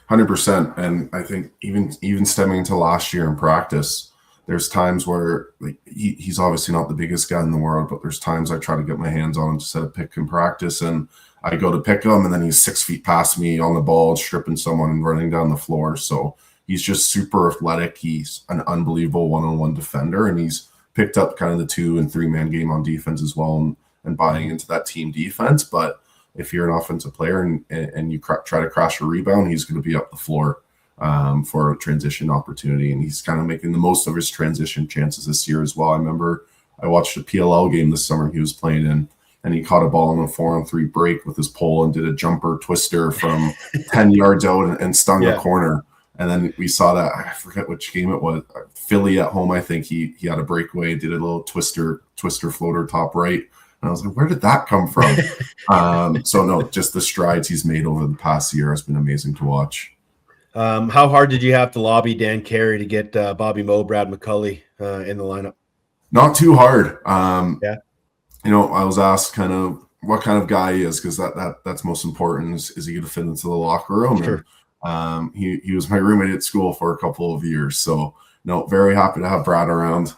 100%. And I think even stemming into last year in practice, there's times where like he's obviously not the biggest guy in the world, but there's times I try to get my hands on him to set a pick in practice, and I go to pick him, and then he's 6 feet past me on the ball, stripping someone and running down the floor. So he's just super athletic. He's an unbelievable one-on-one defender, and he's picked up kind of the 2- and 3-man game on defense as well, and buying into that team defense. But if you're an offensive player and you try to crash a rebound, he's going to be up the floor for a transition opportunity. And he's kind of making the most of his transition chances this year as well. I remember I watched a PLL game this summer he was playing in, and he caught a ball on a 4-on-3 break with his pole and did a jumper twister from 10 yards out and stung the corner. And then we saw that, I forget which game it was, Philly at home, I think he had a breakaway, did a little twister floater top right. And I was like, where did that come from? So no, just the strides he's made over the past year has been amazing to watch. How hard did you have to lobby Dan Carey to get Bobby Moe, Brad McCulley in the lineup? Not too hard. Yeah. I was asked kind of what kind of guy he is, because that's most important. Is he going to fit into the locker room? Sure. And he was my roommate at school for a couple of years. So no, very happy to have Brad around.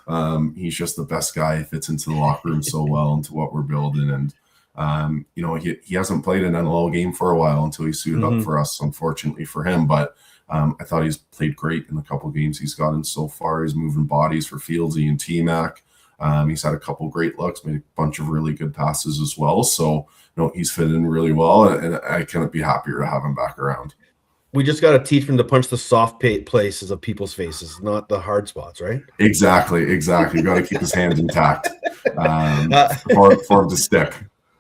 He's just the best guy. He fits into the locker room so well into what we're building. And he hasn't played an NLL game for a while until he suited up for us, unfortunately for him. But I thought he's played great in the couple games he's gotten so far. He's moving bodies for Fieldsy and T-Mac. He's had a couple great looks, made a bunch of really good passes as well. So, he's fit in really well, and I couldn't be happier to have him back around. We just got to teach him to punch the soft places of people's faces, not the hard spots, right? Exactly. You got to keep his hands intact for him to stick.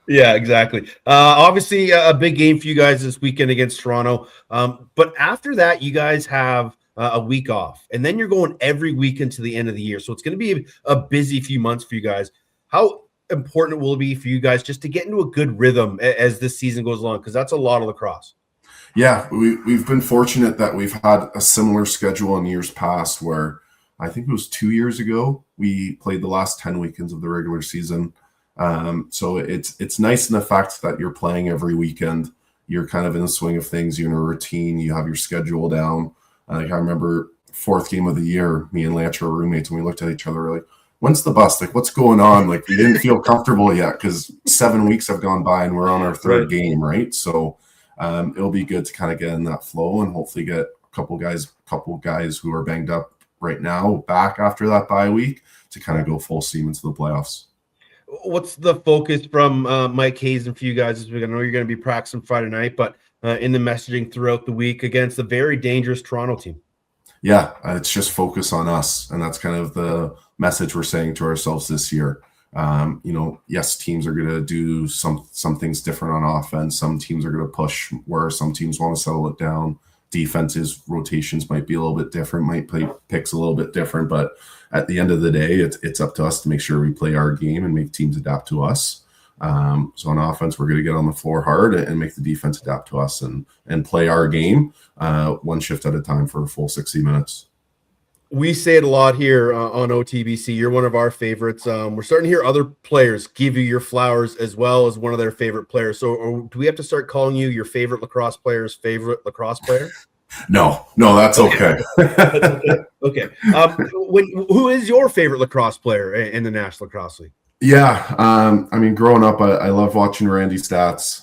Yeah, exactly. Obviously, a big game for you guys this weekend against Toronto. But after that, you guys have a week off, and then you're going every weekend to the end of the year. So it's going to be a busy few months for you guys. How important will it be for you guys just to get into a good rhythm as this season goes along? Because that's a lot of lacrosse. Yeah, we've been fortunate that we've had a similar schedule in years past, where I think it was 2 years ago we played the last 10 weekends of the regular season. So it's nice in the fact that you're playing every weekend. You're kind of in the swing of things. You're in a routine. You have your schedule down. I remember fourth game of the year, me and Lance were roommates, and we looked at each other like, when's the bus? Like, what's going on? Like, we didn't feel comfortable yet because 7 weeks have gone by and we're on our third game, right? So it'll be good to kind of get in that flow and hopefully get a couple guys who are banged up right now back after that bye week to kind of go full steam into the playoffs. What's the focus from Mike Hazen for you guys this week? I know you're going to be practicing Friday night, but in the messaging throughout the week against a very dangerous Toronto team. Yeah, it's just focus on us, and that's kind of the message we're saying to ourselves this year. Yes, teams are going to do some things different on offense. Some teams are going to push where some teams want to settle it down. Defenses, rotations might be a little bit different, might play picks a little bit different, but at the end of the day, it's up to us to make sure we play our game and make teams adapt to us. So on offense, we're going to get on the floor hard and make the defense adapt to us and play our game one shift at a time for a full 60 minutes. We say it a lot here on OTBC. You're one of our favorites. We're starting to hear other players give you your flowers as well as one of their favorite players. So do we have to start calling you your favorite lacrosse player's favorite lacrosse player? No, that's okay. That's okay. Okay. Who is your favorite lacrosse player in the National Lacrosse League? Yeah. Growing up, I love watching Randy Stats.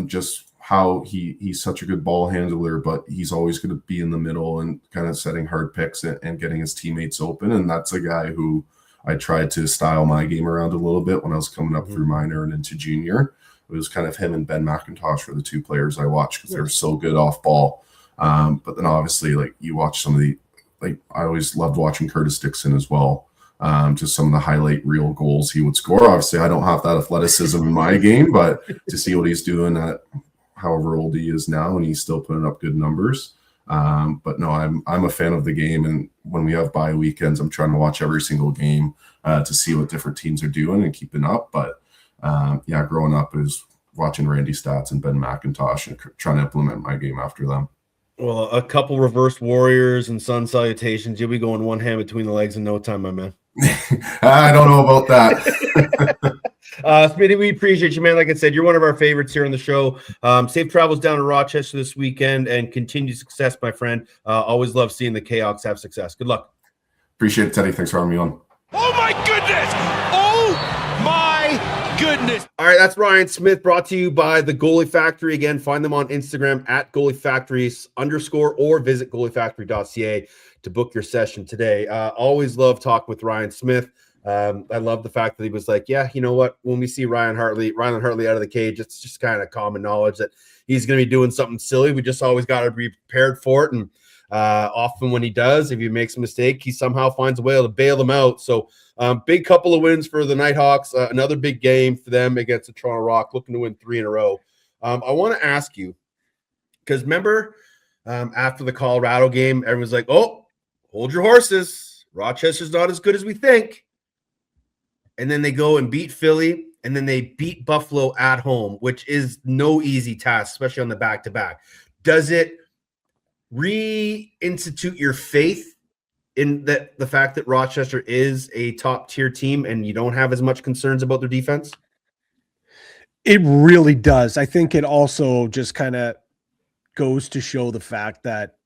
Just how he's such a good ball handler, but he's always going to be in the middle and kind of setting hard picks and getting his teammates open. And that's a guy who I tried to style my game around a little bit when I was coming up through minor and into junior. It was kind of him and Ben McIntosh were the two players I watched because they were so good off ball. But then obviously, like, you watch some of I always loved watching Curtis Dixon as well. Just some of the highlight reel goals he would score. Obviously, I don't have that athleticism in my game, but to see what he's doing at however old he is now, and he's still putting up good numbers. But no, I'm a fan of the game, and when we have bye weekends, I'm trying to watch every single game to see what different teams are doing and keeping up. But growing up is watching Randy Stats and Ben McIntosh and trying to implement my game after them. Well, a couple reverse warriors and sun salutations. You'll be going one hand between the legs in no time, my man. I don't know about that. Smitty, we appreciate you, man. Like I said, you're one of our favorites here on the show. Safe travels down to Rochester this weekend and continued success, my friend. Always love seeing the K-Hawks have success. Good luck. Appreciate it, Teddy. Thanks for having me on. Oh, my goodness. Oh, my goodness. All right, that's Ryan Smith, brought to you by the Goalie Factory. Again, find them on Instagram at goaliefactories_ or visit goaliefactory.ca to book your session today. Always love talking with Ryan Smith. I love the fact that he was like, yeah, you know what? When we see Rylan Hartley out of the cage, it's just kind of common knowledge that he's going to be doing something silly. We just always got to be prepared for it. And often when he does, if he makes a mistake, he somehow finds a way to bail them out. So big couple of wins for the Knighthawks. Another big game for them against the Toronto Rock, looking to win 3 in a row. I want to ask you, because remember after the Colorado game. Everyone's like, oh, hold your horses. Rochester's not as good as we think. And then they go and beat Philly, and then they beat Buffalo at home, which is no easy task, especially on the back-to-back. Does it reinstitute your faith in the fact that Rochester is a top-tier team and you don't have as much concerns about their defense? It really does. I think it also just kind of goes to show the fact that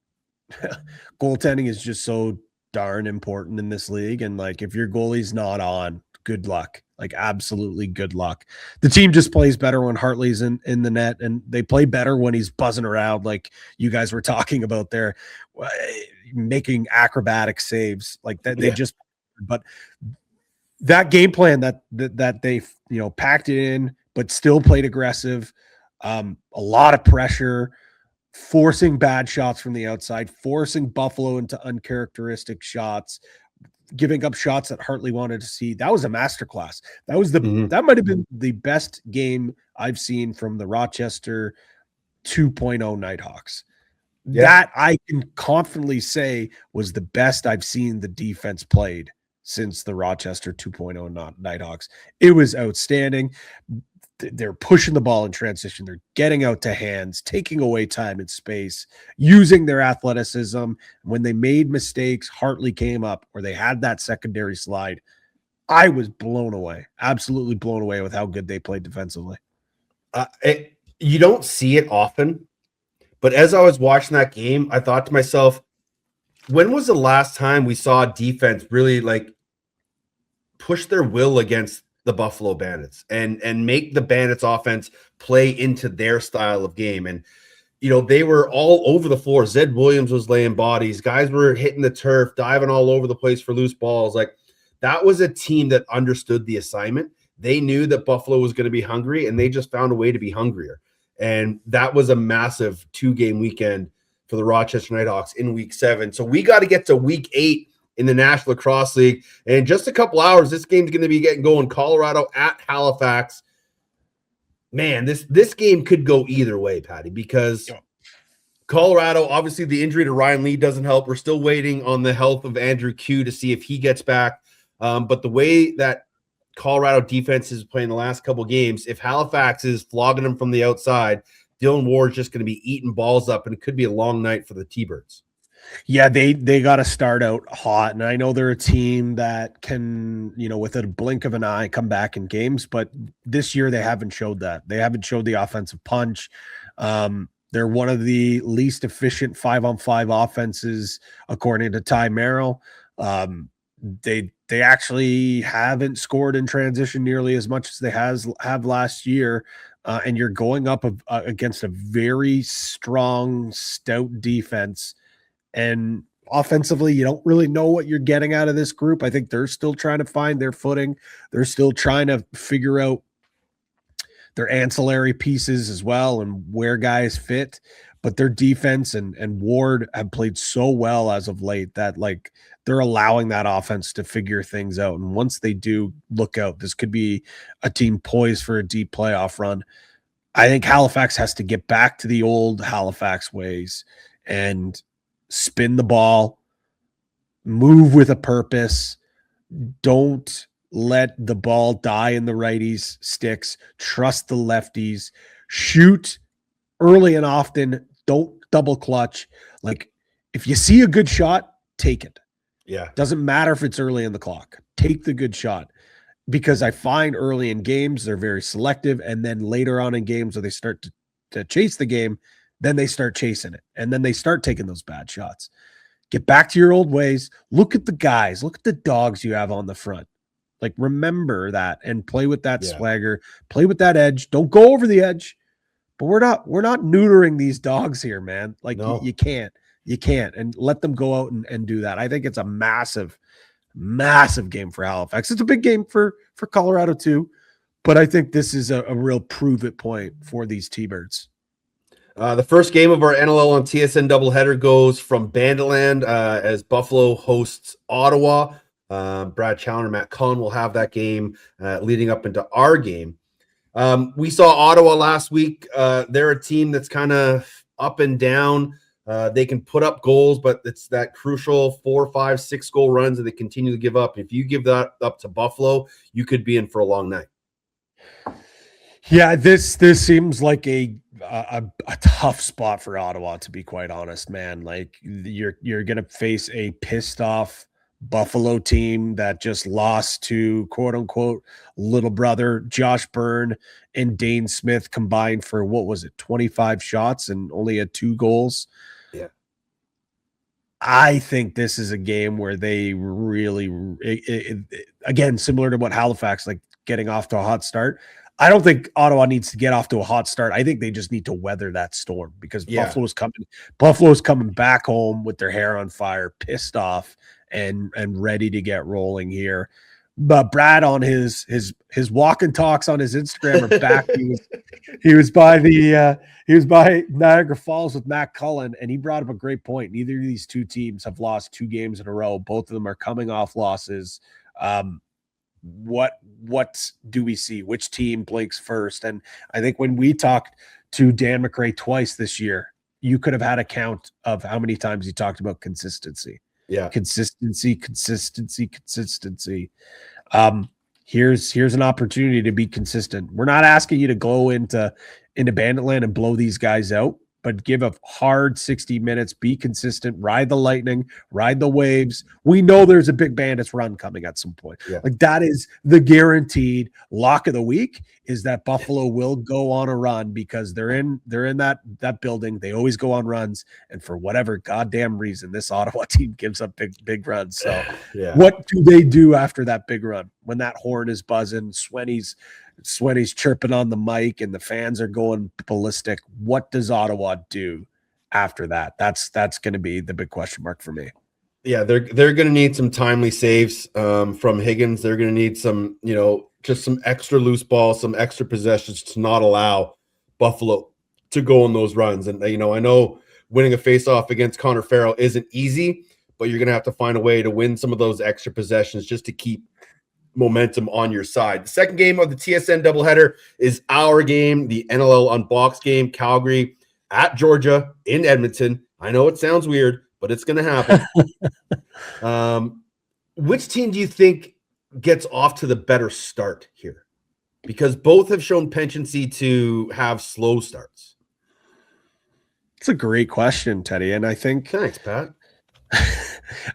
goaltending is just so darn important in this league. And like, if your goalie's not on, good luck. Like, absolutely good luck. The team just plays better when Hartley's in the net, and they play better when he's buzzing around like you guys were talking about there, making acrobatic saves like that. They just, but that game plan that they, packed it in, but still played aggressive, a lot of pressure, forcing bad shots from the outside, forcing Buffalo into uncharacteristic shots, giving up shots that Hartley wanted to see. That was a masterclass. That was that might have been the best game I've seen from the Rochester 2.0 Knighthawks. Yeah. That I can confidently say was the best I've seen the defense played since the Rochester 2.0 Knighthawks. It was outstanding. They're pushing the ball in transition. They're getting out to hands, taking away time and space, using their athleticism. When they made mistakes, Hartley came up, or they had that secondary slide. I was blown away, absolutely blown away with how good they played defensively. You don't see it often, but as I was watching that game, I thought to myself, when was the last time we saw defense really like push their will against the Buffalo Bandits and make the Bandits offense play into their style of game? And, they were all over the floor. Zed Williams was laying bodies. Guys were hitting the turf, diving all over the place for loose balls. Like, that was a team that understood the assignment. They knew that Buffalo was going to be hungry, and they just found a way to be hungrier. And that was a massive 2-game weekend for the Rochester Knighthawks in week 7. So we got to get to week 8 in the National Lacrosse League. And in just a couple hours, this game's going to be getting going. Colorado at Halifax. Man, this game could go either way, Patty, because Colorado, obviously the injury to Ryan Lee doesn't help. We're still waiting on the health of Andrew Q to see if he gets back. But the way that Colorado defense is playing the last couple games, if Halifax is flogging them from the outside, Dylan Ward's just going to be eating balls up, and it could be a long night for the T-Birds. Yeah, they got to start out hot, and I know they're a team that can, with a blink of an eye, come back in games, but this year they haven't showed that. They haven't showed the offensive punch. They're one of the least efficient 5-on-5 offenses, according to Ty Merrill. They actually haven't scored in transition nearly as much as they have last year, and you're going up against a very strong, stout defense. And offensively, you don't really know what you're getting out of this group. I think they're still trying to find their footing. They're still trying to figure out their ancillary pieces as well and where guys fit. But their defense and Ward have played so well as of late that, like, they're allowing that offense to figure things out. And once they do, look out. This could be a team poised for a deep playoff run. I think Halifax has to get back to the old Halifax ways and spin the ball, move with a purpose. Don't let the ball die in the righties' sticks. Trust the lefties. Shoot early and often. Don't double clutch. Like, if you see a good shot, take it. Yeah. Doesn't matter if it's early in the clock. Take the good shot. Because I find early in games, they're very selective. And then later on in games where they start to chase the game, then they start chasing it. And then they start taking those bad shots. Get back to your old ways. Look at the guys. Look at the dogs you have on the front. Like, remember that and play with that swagger. Play with that edge. Don't go over the edge. But we're not neutering these dogs here, man. Like, no. You can't. And let them go out and do that. I think it's a massive, massive game for Halifax. It's a big game for Colorado too. But I think this is a real prove-it point for these T-Birds. The first game of our NLL on TSN doubleheader goes from Banditland as Buffalo hosts Ottawa. Brad Challoner, Matt Cullen will have that game leading up into our game. We saw Ottawa last week. They're a team that's kind of up and down. They can put up goals, but it's that crucial 4, 5, 6 goal runs that they continue to give up. If you give that up to Buffalo, you could be in for a long night. Yeah, this seems like a tough spot for Ottawa, to be quite honest, man. Like you're gonna face a pissed off Buffalo team that just lost to quote unquote little brother Josh Byrne and Dane Smith combined for what was it, 25 shots and only had 2 goals. Yeah. I think this is a game where they really, again, similar to what Halifax, like getting off to a hot start. I don't think Ottawa needs to get off to a hot start. I think they just need to weather that storm because Buffalo's coming back home with their hair on fire, pissed off and ready to get rolling here. But Brad on his walk and talks on his Instagram are back. he was by Niagara Falls with Matt Cullen, and he brought up a great point. Neither of these two teams have lost 2 games in a row. Both of them are coming off losses. What do we see? Which team blinks first? And I think when we talked to Dan McRae twice this year, you could have had a count of how many times he talked about consistency. Yeah. Consistency. Here's an opportunity to be consistent. We're not asking you to go into Banditland and blow these guys out, but give a hard 60 minutes, be consistent, ride the lightning, ride the waves. We know there's a big Bandits run coming at some point. Yeah. Like that is the guaranteed lock of the week, is that Buffalo will go on a run because they're in that building. They always go on runs. And for whatever goddamn reason, this Ottawa team gives up big runs. So yeah. What do they do after that big run? When that horn is buzzing, Sweaty's chirping on the mic and the fans are going ballistic. What does Ottawa do after that? That's going to be the big question mark for me. Yeah, they're going to need some timely saves from Higgins. They're going to need some, just some extra loose balls, some extra possessions to not allow Buffalo to go on those runs. And, I know winning a faceoff against Connor Farrell isn't easy, but you're going to have to find a way to win some of those extra possessions just to keep momentum on your side. The second game of the TSN doubleheader is our game, the NLL Unboxed game, Calgary at Georgia in Edmonton. I know it sounds weird, but it's going to happen. Which team do you think gets off to the better start here? Because both have shown penchantcy to have slow starts. It's a great question, Teddy. And I think... Thanks, Pat.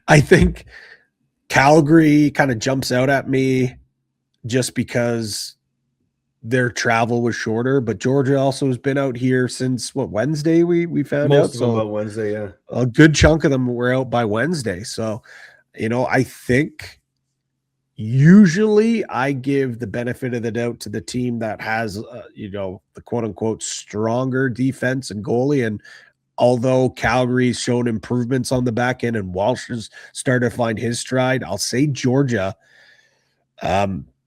I think Calgary kind of jumps out at me just because their travel was shorter, but Georgia also has been out here since Wednesday we found out. Most of them about Wednesday, yeah. A good chunk of them were out by Wednesday. So, I think usually I give the benefit of the doubt to the team that has, the quote unquote stronger defense and goalie. And although Calgary's shown improvements on the back end and Walsh has started to find his stride, I'll say Georgia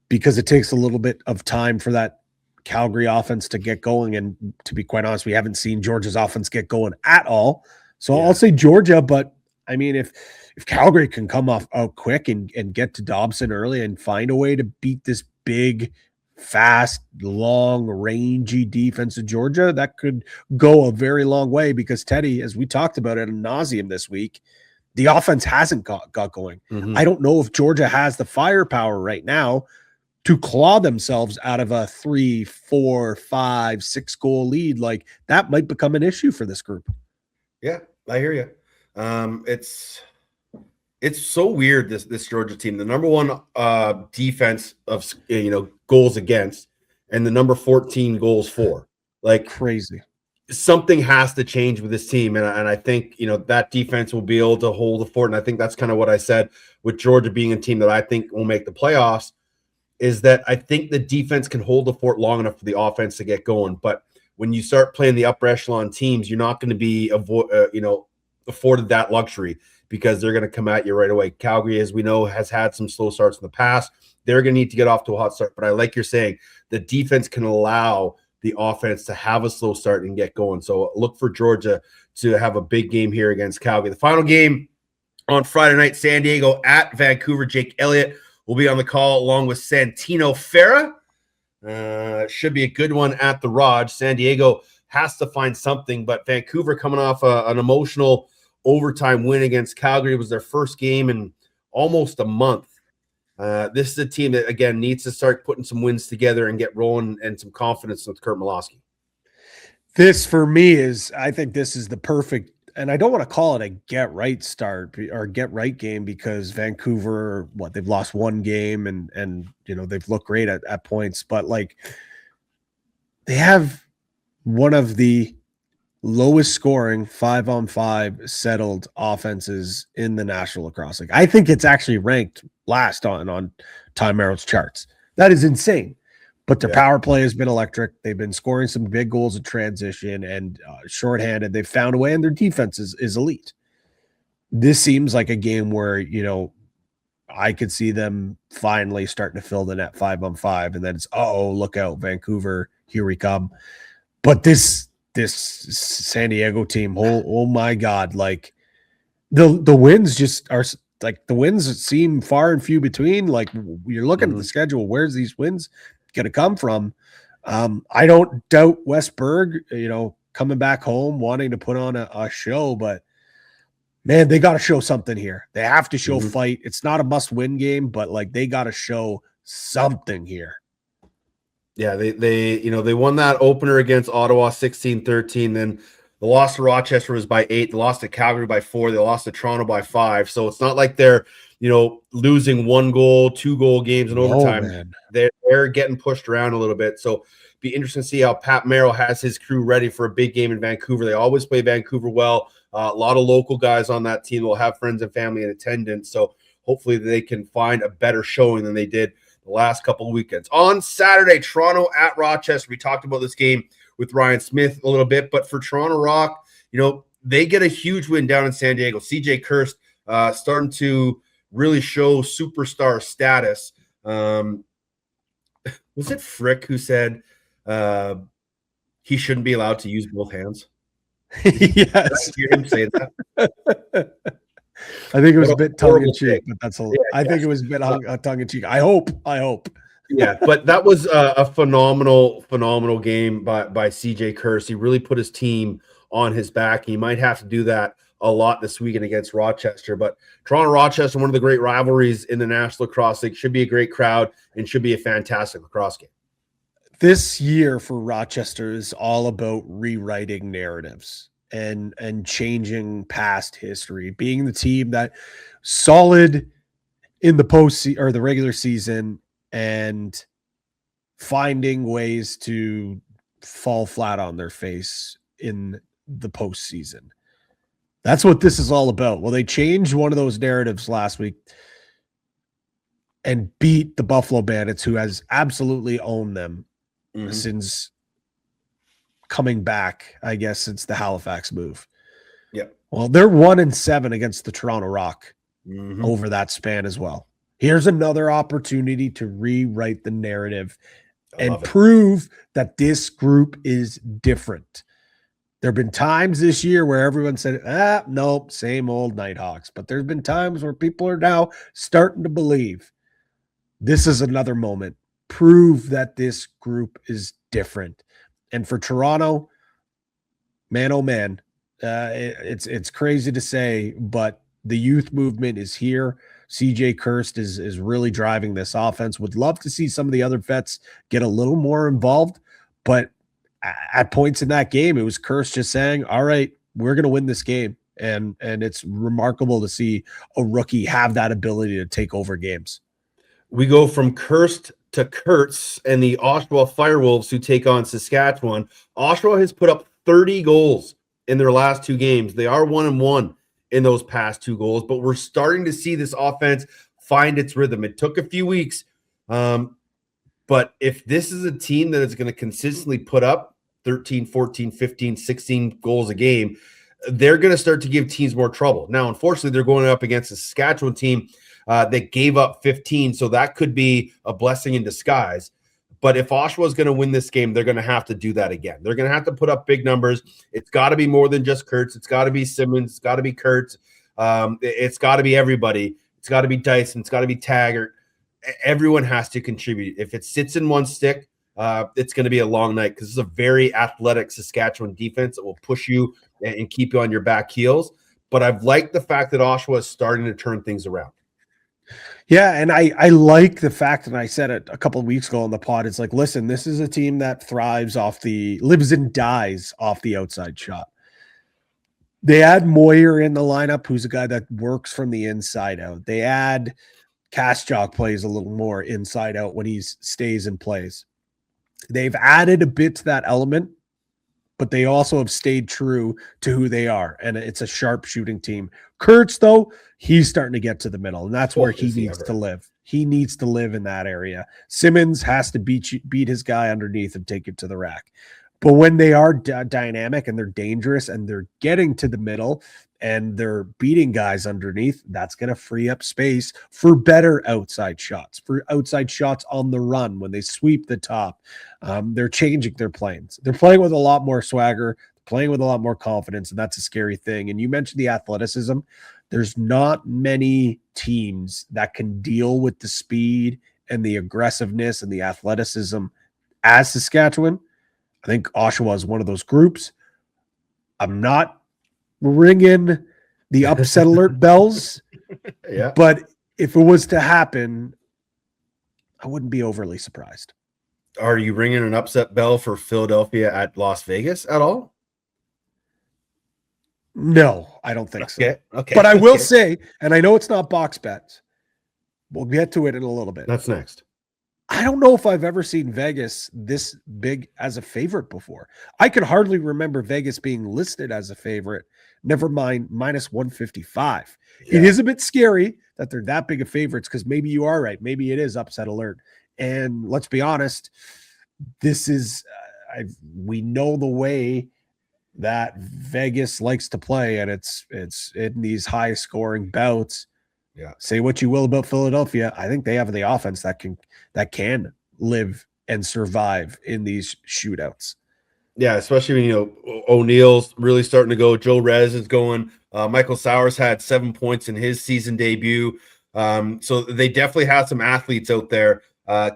because it takes a little bit of time for that Calgary offense to get going. And to be quite honest, we haven't seen Georgia's offense get going at all. So I'll say Georgia, but I mean, if Calgary can come out quick and get to Dobson early and find a way to beat this big, fast, long, rangy defense of Georgia, that could go a very long way because Teddy, as we talked about it ad nauseum this week, the offense hasn't got going. Mm-hmm. I don't know if Georgia has the firepower right now to claw themselves out of a 3, 4, 5, 6 goal lead. Like that might become an issue for this group. Yeah, I hear you. It's so weird, this Georgia team. The number 1 defense of goals against, and the number 14 goals for. Like crazy. Something has to change with this team, and I think that defense will be able to hold the fort. And I think that's kind of what I said with Georgia being a team that I think will make the playoffs. Is that I think the defense can hold the fort long enough for the offense to get going. But when you start playing the upper echelon teams, you're not going to be afforded that luxury because they're going to come at you right away. Calgary, as we know, has had some slow starts in the past. They're going to need to get off to a hot start. But I like you're saying, the defense can allow the offense to have a slow start and get going. So look for Georgia to have a big game here against Calgary. The final game on Friday night, San Diego at Vancouver. Jake Elliott will be on the call along with Santino Farah. Should be a good one at the Raj. San Diego has to find something. But Vancouver coming off an emotional overtime win against Calgary. It was their first game in almost a month. This is a team that, again, needs to start putting some wins together and get rolling and some confidence with Kurt Malosky. This, for me, I think this is the perfect, and I don't want to call it a get-right start or get-right game because Vancouver, they've lost one game and they've looked great at points, but like they have one of the lowest scoring 5-on-5 settled offenses in the National Lacrosse League. I think it's actually ranked last on Time Arrow's charts. That is insane. But their power play has been electric. They've been scoring some big goals in transition and shorthanded. They've found a way, and their defense is elite. This seems like a game where, I could see them finally starting to fill the net 5-on-5, and then it's, look out, Vancouver, here we come. But this San Diego team, oh my God, like the wins just are like the wins seem far and few between. Like you're looking at the schedule, where's these wins going to come from? I don't doubt Westberg, coming back home, wanting to put on a show, but man, they got to show something here. They have to show fight. It's not a must-win game, but like they got to show something here. Yeah, they won that opener against Ottawa 16-13. Then the loss to Rochester was by 8. The loss to Calgary by 4. They lost to Toronto by 5. So it's not like they're losing 1-goal, 2-goal games in overtime. They're getting pushed around a little bit. So be interesting to see how Pat Merrill has his crew ready for a big game in Vancouver. They always play Vancouver well. A lot of local guys on that team will have friends and family in attendance. So hopefully they can find a better showing than they did the last couple of weekends. On Saturday, Toronto at Rochester. We talked about this game with Ryan Smith a little bit, but for Toronto Rock, they get a huge win down in San Diego. CJ Kirst starting to really show superstar status. Was it Frick who said he shouldn't be allowed to use both hands? Yes. Did I hear him say that? I think it was a bit tongue-in-cheek, but that's I think it was a bit tongue-in-cheek. I hope. Yeah, but that was a phenomenal game by CJ Kirst. He really put his team on his back. He might have to do that a lot this weekend against Rochester. But Toronto-Rochester, one of the great rivalries in the National Lacrosse League, should be a great crowd and should be a fantastic lacrosse game. This year for Rochester is all about rewriting narratives and changing past history, being the team that solid in the postseason or the regular season and finding ways to fall flat on their face in the postseason. That's what this is all about. Well, they changed one of those narratives last week and beat the Buffalo Bandits, who has absolutely owned them since coming back, I guess, since the Halifax move. Yeah. Well, they're 1-7 against the Toronto Rock over that span as well. Here's another opportunity to rewrite the narrative and prove that this group is different. There have been times this year where everyone said, nope, same old Knighthawks. But there's been times where people are now starting to believe this is another moment. Prove that this group is different. And for Toronto, man, oh man, it's crazy to say, but the youth movement is here. CJ Kirst is really driving this offense. Would love to see some of the other vets get a little more involved, but at points in that game, it was Kirst just saying, all right, we're going to win this game. And it's remarkable to see a rookie have that ability to take over games. We go from Kirst to Kurtz and the Oshawa Firewolves, who take on Saskatchewan. Oshawa has put up 30 goals in their last 2 games. They are 1-1 in those past 2 goals, but we're starting to see this offense find its rhythm. It took a few weeks, but if this is a team that is going to consistently put up 13, 14, 15, 16 goals a game, they're going to start to give teams more trouble. Now, unfortunately, they're going up against a Saskatchewan team that gave up 15, so that could be a blessing in disguise. But if Oshawa is going to win this game, they're going to have to do that again. They're going to have to put up big numbers. It's got to be more than just Kurtz. It's got to be Simmons. It's got to be Kurtz. It's got to be everybody. It's got to be Dyson. It's got to be Taggart. Everyone has to contribute. If it sits in one stick, it's going to be a long night because it's a very athletic Saskatchewan defense that will push you and keep you on your back heels. But I've liked the fact that Oshawa is starting to turn things around. Yeah, and I like the fact, and I said it a couple of weeks ago on the pod, it's like, listen, this is a team that lives and dies off the outside shot. They add Moyer in the lineup, who's a guy that works from the inside out. They add Kastjok, plays a little more inside out when he stays and plays. They've added a bit to that element, but they also have stayed true to who they are, and it's a sharp shooting team. Kurtz, though, he's starting to get to the middle, and that's where he needs to live. He needs to live in that area. Simmons has to beat his guy underneath and take it to the rack. But when they are dynamic and they're dangerous and they're getting to the middle and they're beating guys underneath, that's going to free up space for better outside shots on the run when they sweep the top. They're changing their planes. They're playing with a lot more swagger, playing with a lot more confidence, and that's a scary thing. And you mentioned the athleticism. There's not many teams that can deal with the speed and the aggressiveness and the athleticism as Saskatchewan. I think Oshawa is one of those groups. I'm not ringing the upset alert bells, but if it was to happen, I wouldn't be overly surprised. Are you ringing an upset bell for Philadelphia at Las Vegas at all? No, I don't think so. Okay. But I will say, and I know it's not box bets, we'll get to it in a little bit. That's next. I don't know if I've ever seen Vegas this big as a favorite before. I can hardly remember Vegas being listed as a favorite, never mind minus 155. Yeah. It is a bit scary that they're that big of favorites because maybe you are right. Maybe it is upset alert. And let's be honest, this is, we know the way that Vegas likes to play, and it's in these high scoring bouts. Yeah. Say what you will about Philadelphia. I think they have the offense that can live and survive in these shootouts. Yeah, especially when, O'Neill's really starting to go. Joe Rez is going. Michael Sowers had 7 points in his season debut. So they definitely have some athletes out there.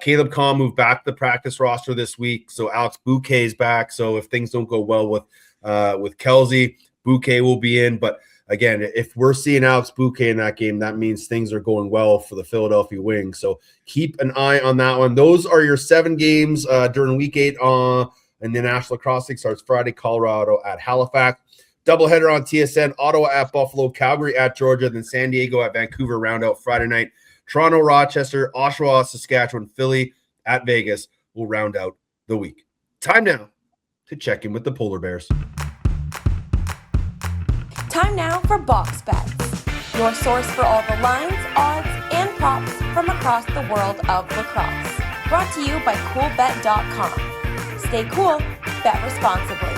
Caleb Kahn moved back to the practice roster this week. So Alex Bouquet is back. So if things don't go well with Kelsey, Bouquet will be in. But again, if we're seeing Alex Bouquet in that game, that means things are going well for the Philadelphia Wings. So keep an eye on that one. Those are your 7 games during Week 8 and the National Lacrosse League starts Friday, Colorado at Halifax. Doubleheader on TSN, Ottawa at Buffalo, Calgary at Georgia, then San Diego at Vancouver round out Friday night. Toronto, Rochester, Oshawa, Saskatchewan, Philly at Vegas will round out the week. Time now to check in with the Polar Bears. Time now for Box Bets, your source for all the lines, odds, and props from across the world of lacrosse. Brought to you by CoolBet.com. Stay cool, bet responsibly.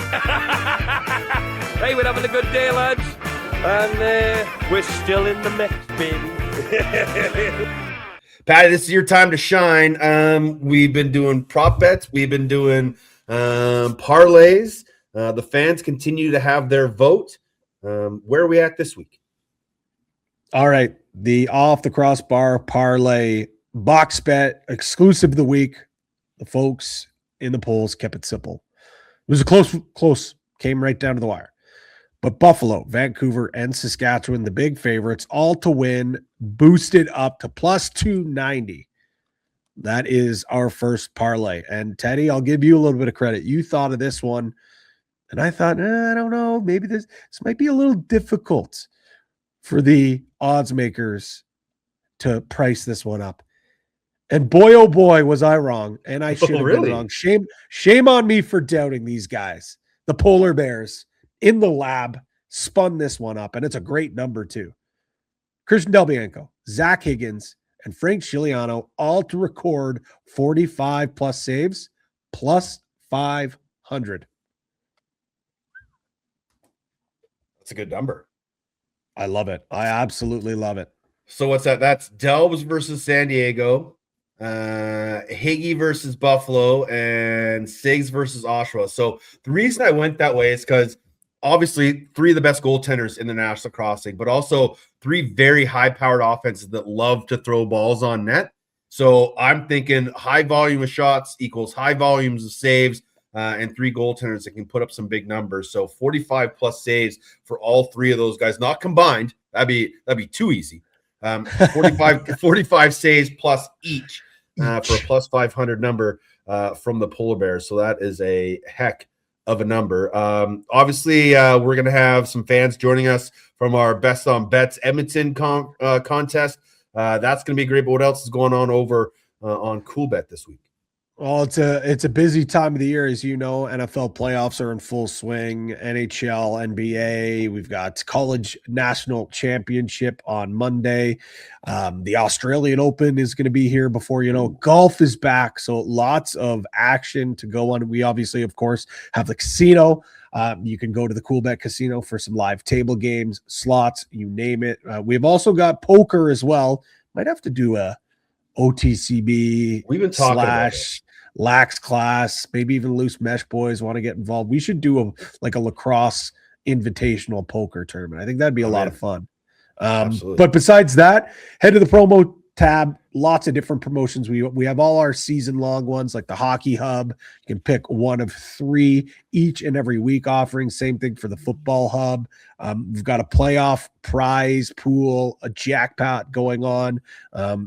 Hey, we're having a good day, lads. And we're still in the mix, baby. Patty, this is your time to shine. We've been doing prop bets. We've been doing parlays. The fans continue to have their vote. Where are we at this week? All right. The Off the Crossbar parlay box bet exclusive of the week. The folks in the polls kept it simple. It was a close, came right down to the wire. But Buffalo, Vancouver, and Saskatchewan, the big favorites, all to win, boosted up to plus 290. That is our first parlay. And Teddy, I'll give you a little bit of credit. You thought of this one, and I thought, I don't know, maybe this might be a little difficult for the odds makers to price this one up. And boy, oh boy, was I wrong. And I should have been wrong. Shame on me for doubting these guys. The Polar Bears in the lab spun this one up, and it's a great number too. Christian Delbianco, Zach Higgins, and Frank Chiliano all to record 45 plus saves, plus 500. That's a good number. I love it. I absolutely love it. So what's that? That's Delbs versus San Diego, Higgy versus Buffalo, and Sigs versus Oshawa. So the reason I went that way is because obviously 3 of the best goaltenders in the National Lacrosse League, but also 3 very high-powered offenses that love to throw balls on net. So I'm thinking high volume of shots equals high volumes of saves, and 3 goaltenders that can put up some big numbers. So 45 plus saves for all 3 of those guys, not combined. That'd be too easy. 45 saves plus each for a plus 500 number from the Polar Bears. So that is a heck of a number. Obviously, we're going to have some fans joining us from our Best on Bets Edmonton contest. That's going to be great. But what else is going on over on CoolBet this week? Well, it's a busy time of the year, as you know. NFL playoffs are in full swing. NHL, NBA. We've got college national championship on Monday. The Australian Open is going to be here before you know. Golf is back, so lots of action to go on. We obviously, of course, have the casino. You can go to the CoolBet Casino for some live table games, slots, you name it. We've also got poker as well. Might have to do a OTCB We've been talking about it. lax class, maybe even loose mesh boys want to get involved. We should do a lacrosse invitational poker tournament. I think that'd be a lot of fun. But besides that, head to the promo tab. Lots of different promotions. We have all our season long ones like the Hockey Hub. You can pick one of 3 each and every week offering. Same thing for the Football Hub. We've got a playoff prize pool, a jackpot going on.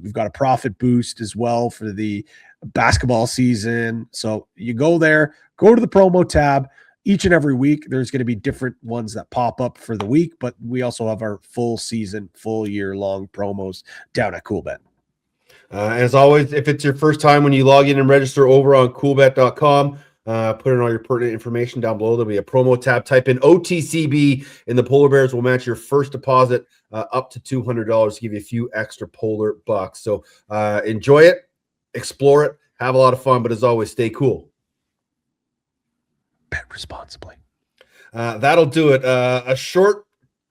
We've got a profit boost as well for the basketball season. So you go there, go to the promo tab. Each and every week, there's going to be different ones that pop up for the week, but we also have our full season, full year long promos down at CoolBet. As always, if it's your first time when you log in and register over on coolbet.com, put in all your pertinent information down below. There'll be a promo tab. Type in OTCB, and the Polar Bears will match your first deposit up to $200 to give you a few extra polar bucks. So enjoy it, explore it, have a lot of fun, but as always, stay cool. Bet responsibly. That'll do it. A short,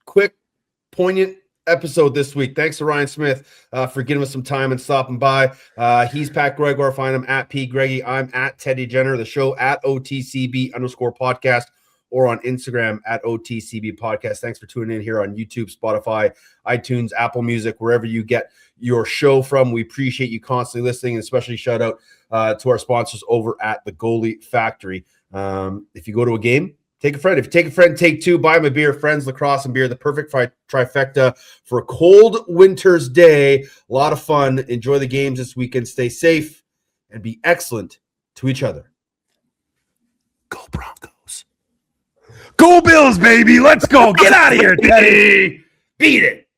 quick, poignant episode this week. Thanks to Ryan Smith for giving us some time and stopping by. He's Pat Gregoire. Find him at P. Greggy. I'm at Teddy Jenner. The show at OTCB_podcast or on Instagram at OTCB podcast. Thanks for tuning in here on YouTube, Spotify, iTunes, Apple Music, wherever you get your show from. We appreciate you constantly listening, and especially shout out to our sponsors over at the Goalie Factory. If you go to a game, take a friend. If you take a friend, take 2. Buy them a beer. Friends, lacrosse, and beer. The perfect trifecta for a cold winter's day. A lot of fun. Enjoy the games this weekend. Stay safe and be excellent to each other. Go Broncos. Go Bills, baby. Let's go. Get out of here, Teddy. Beat it.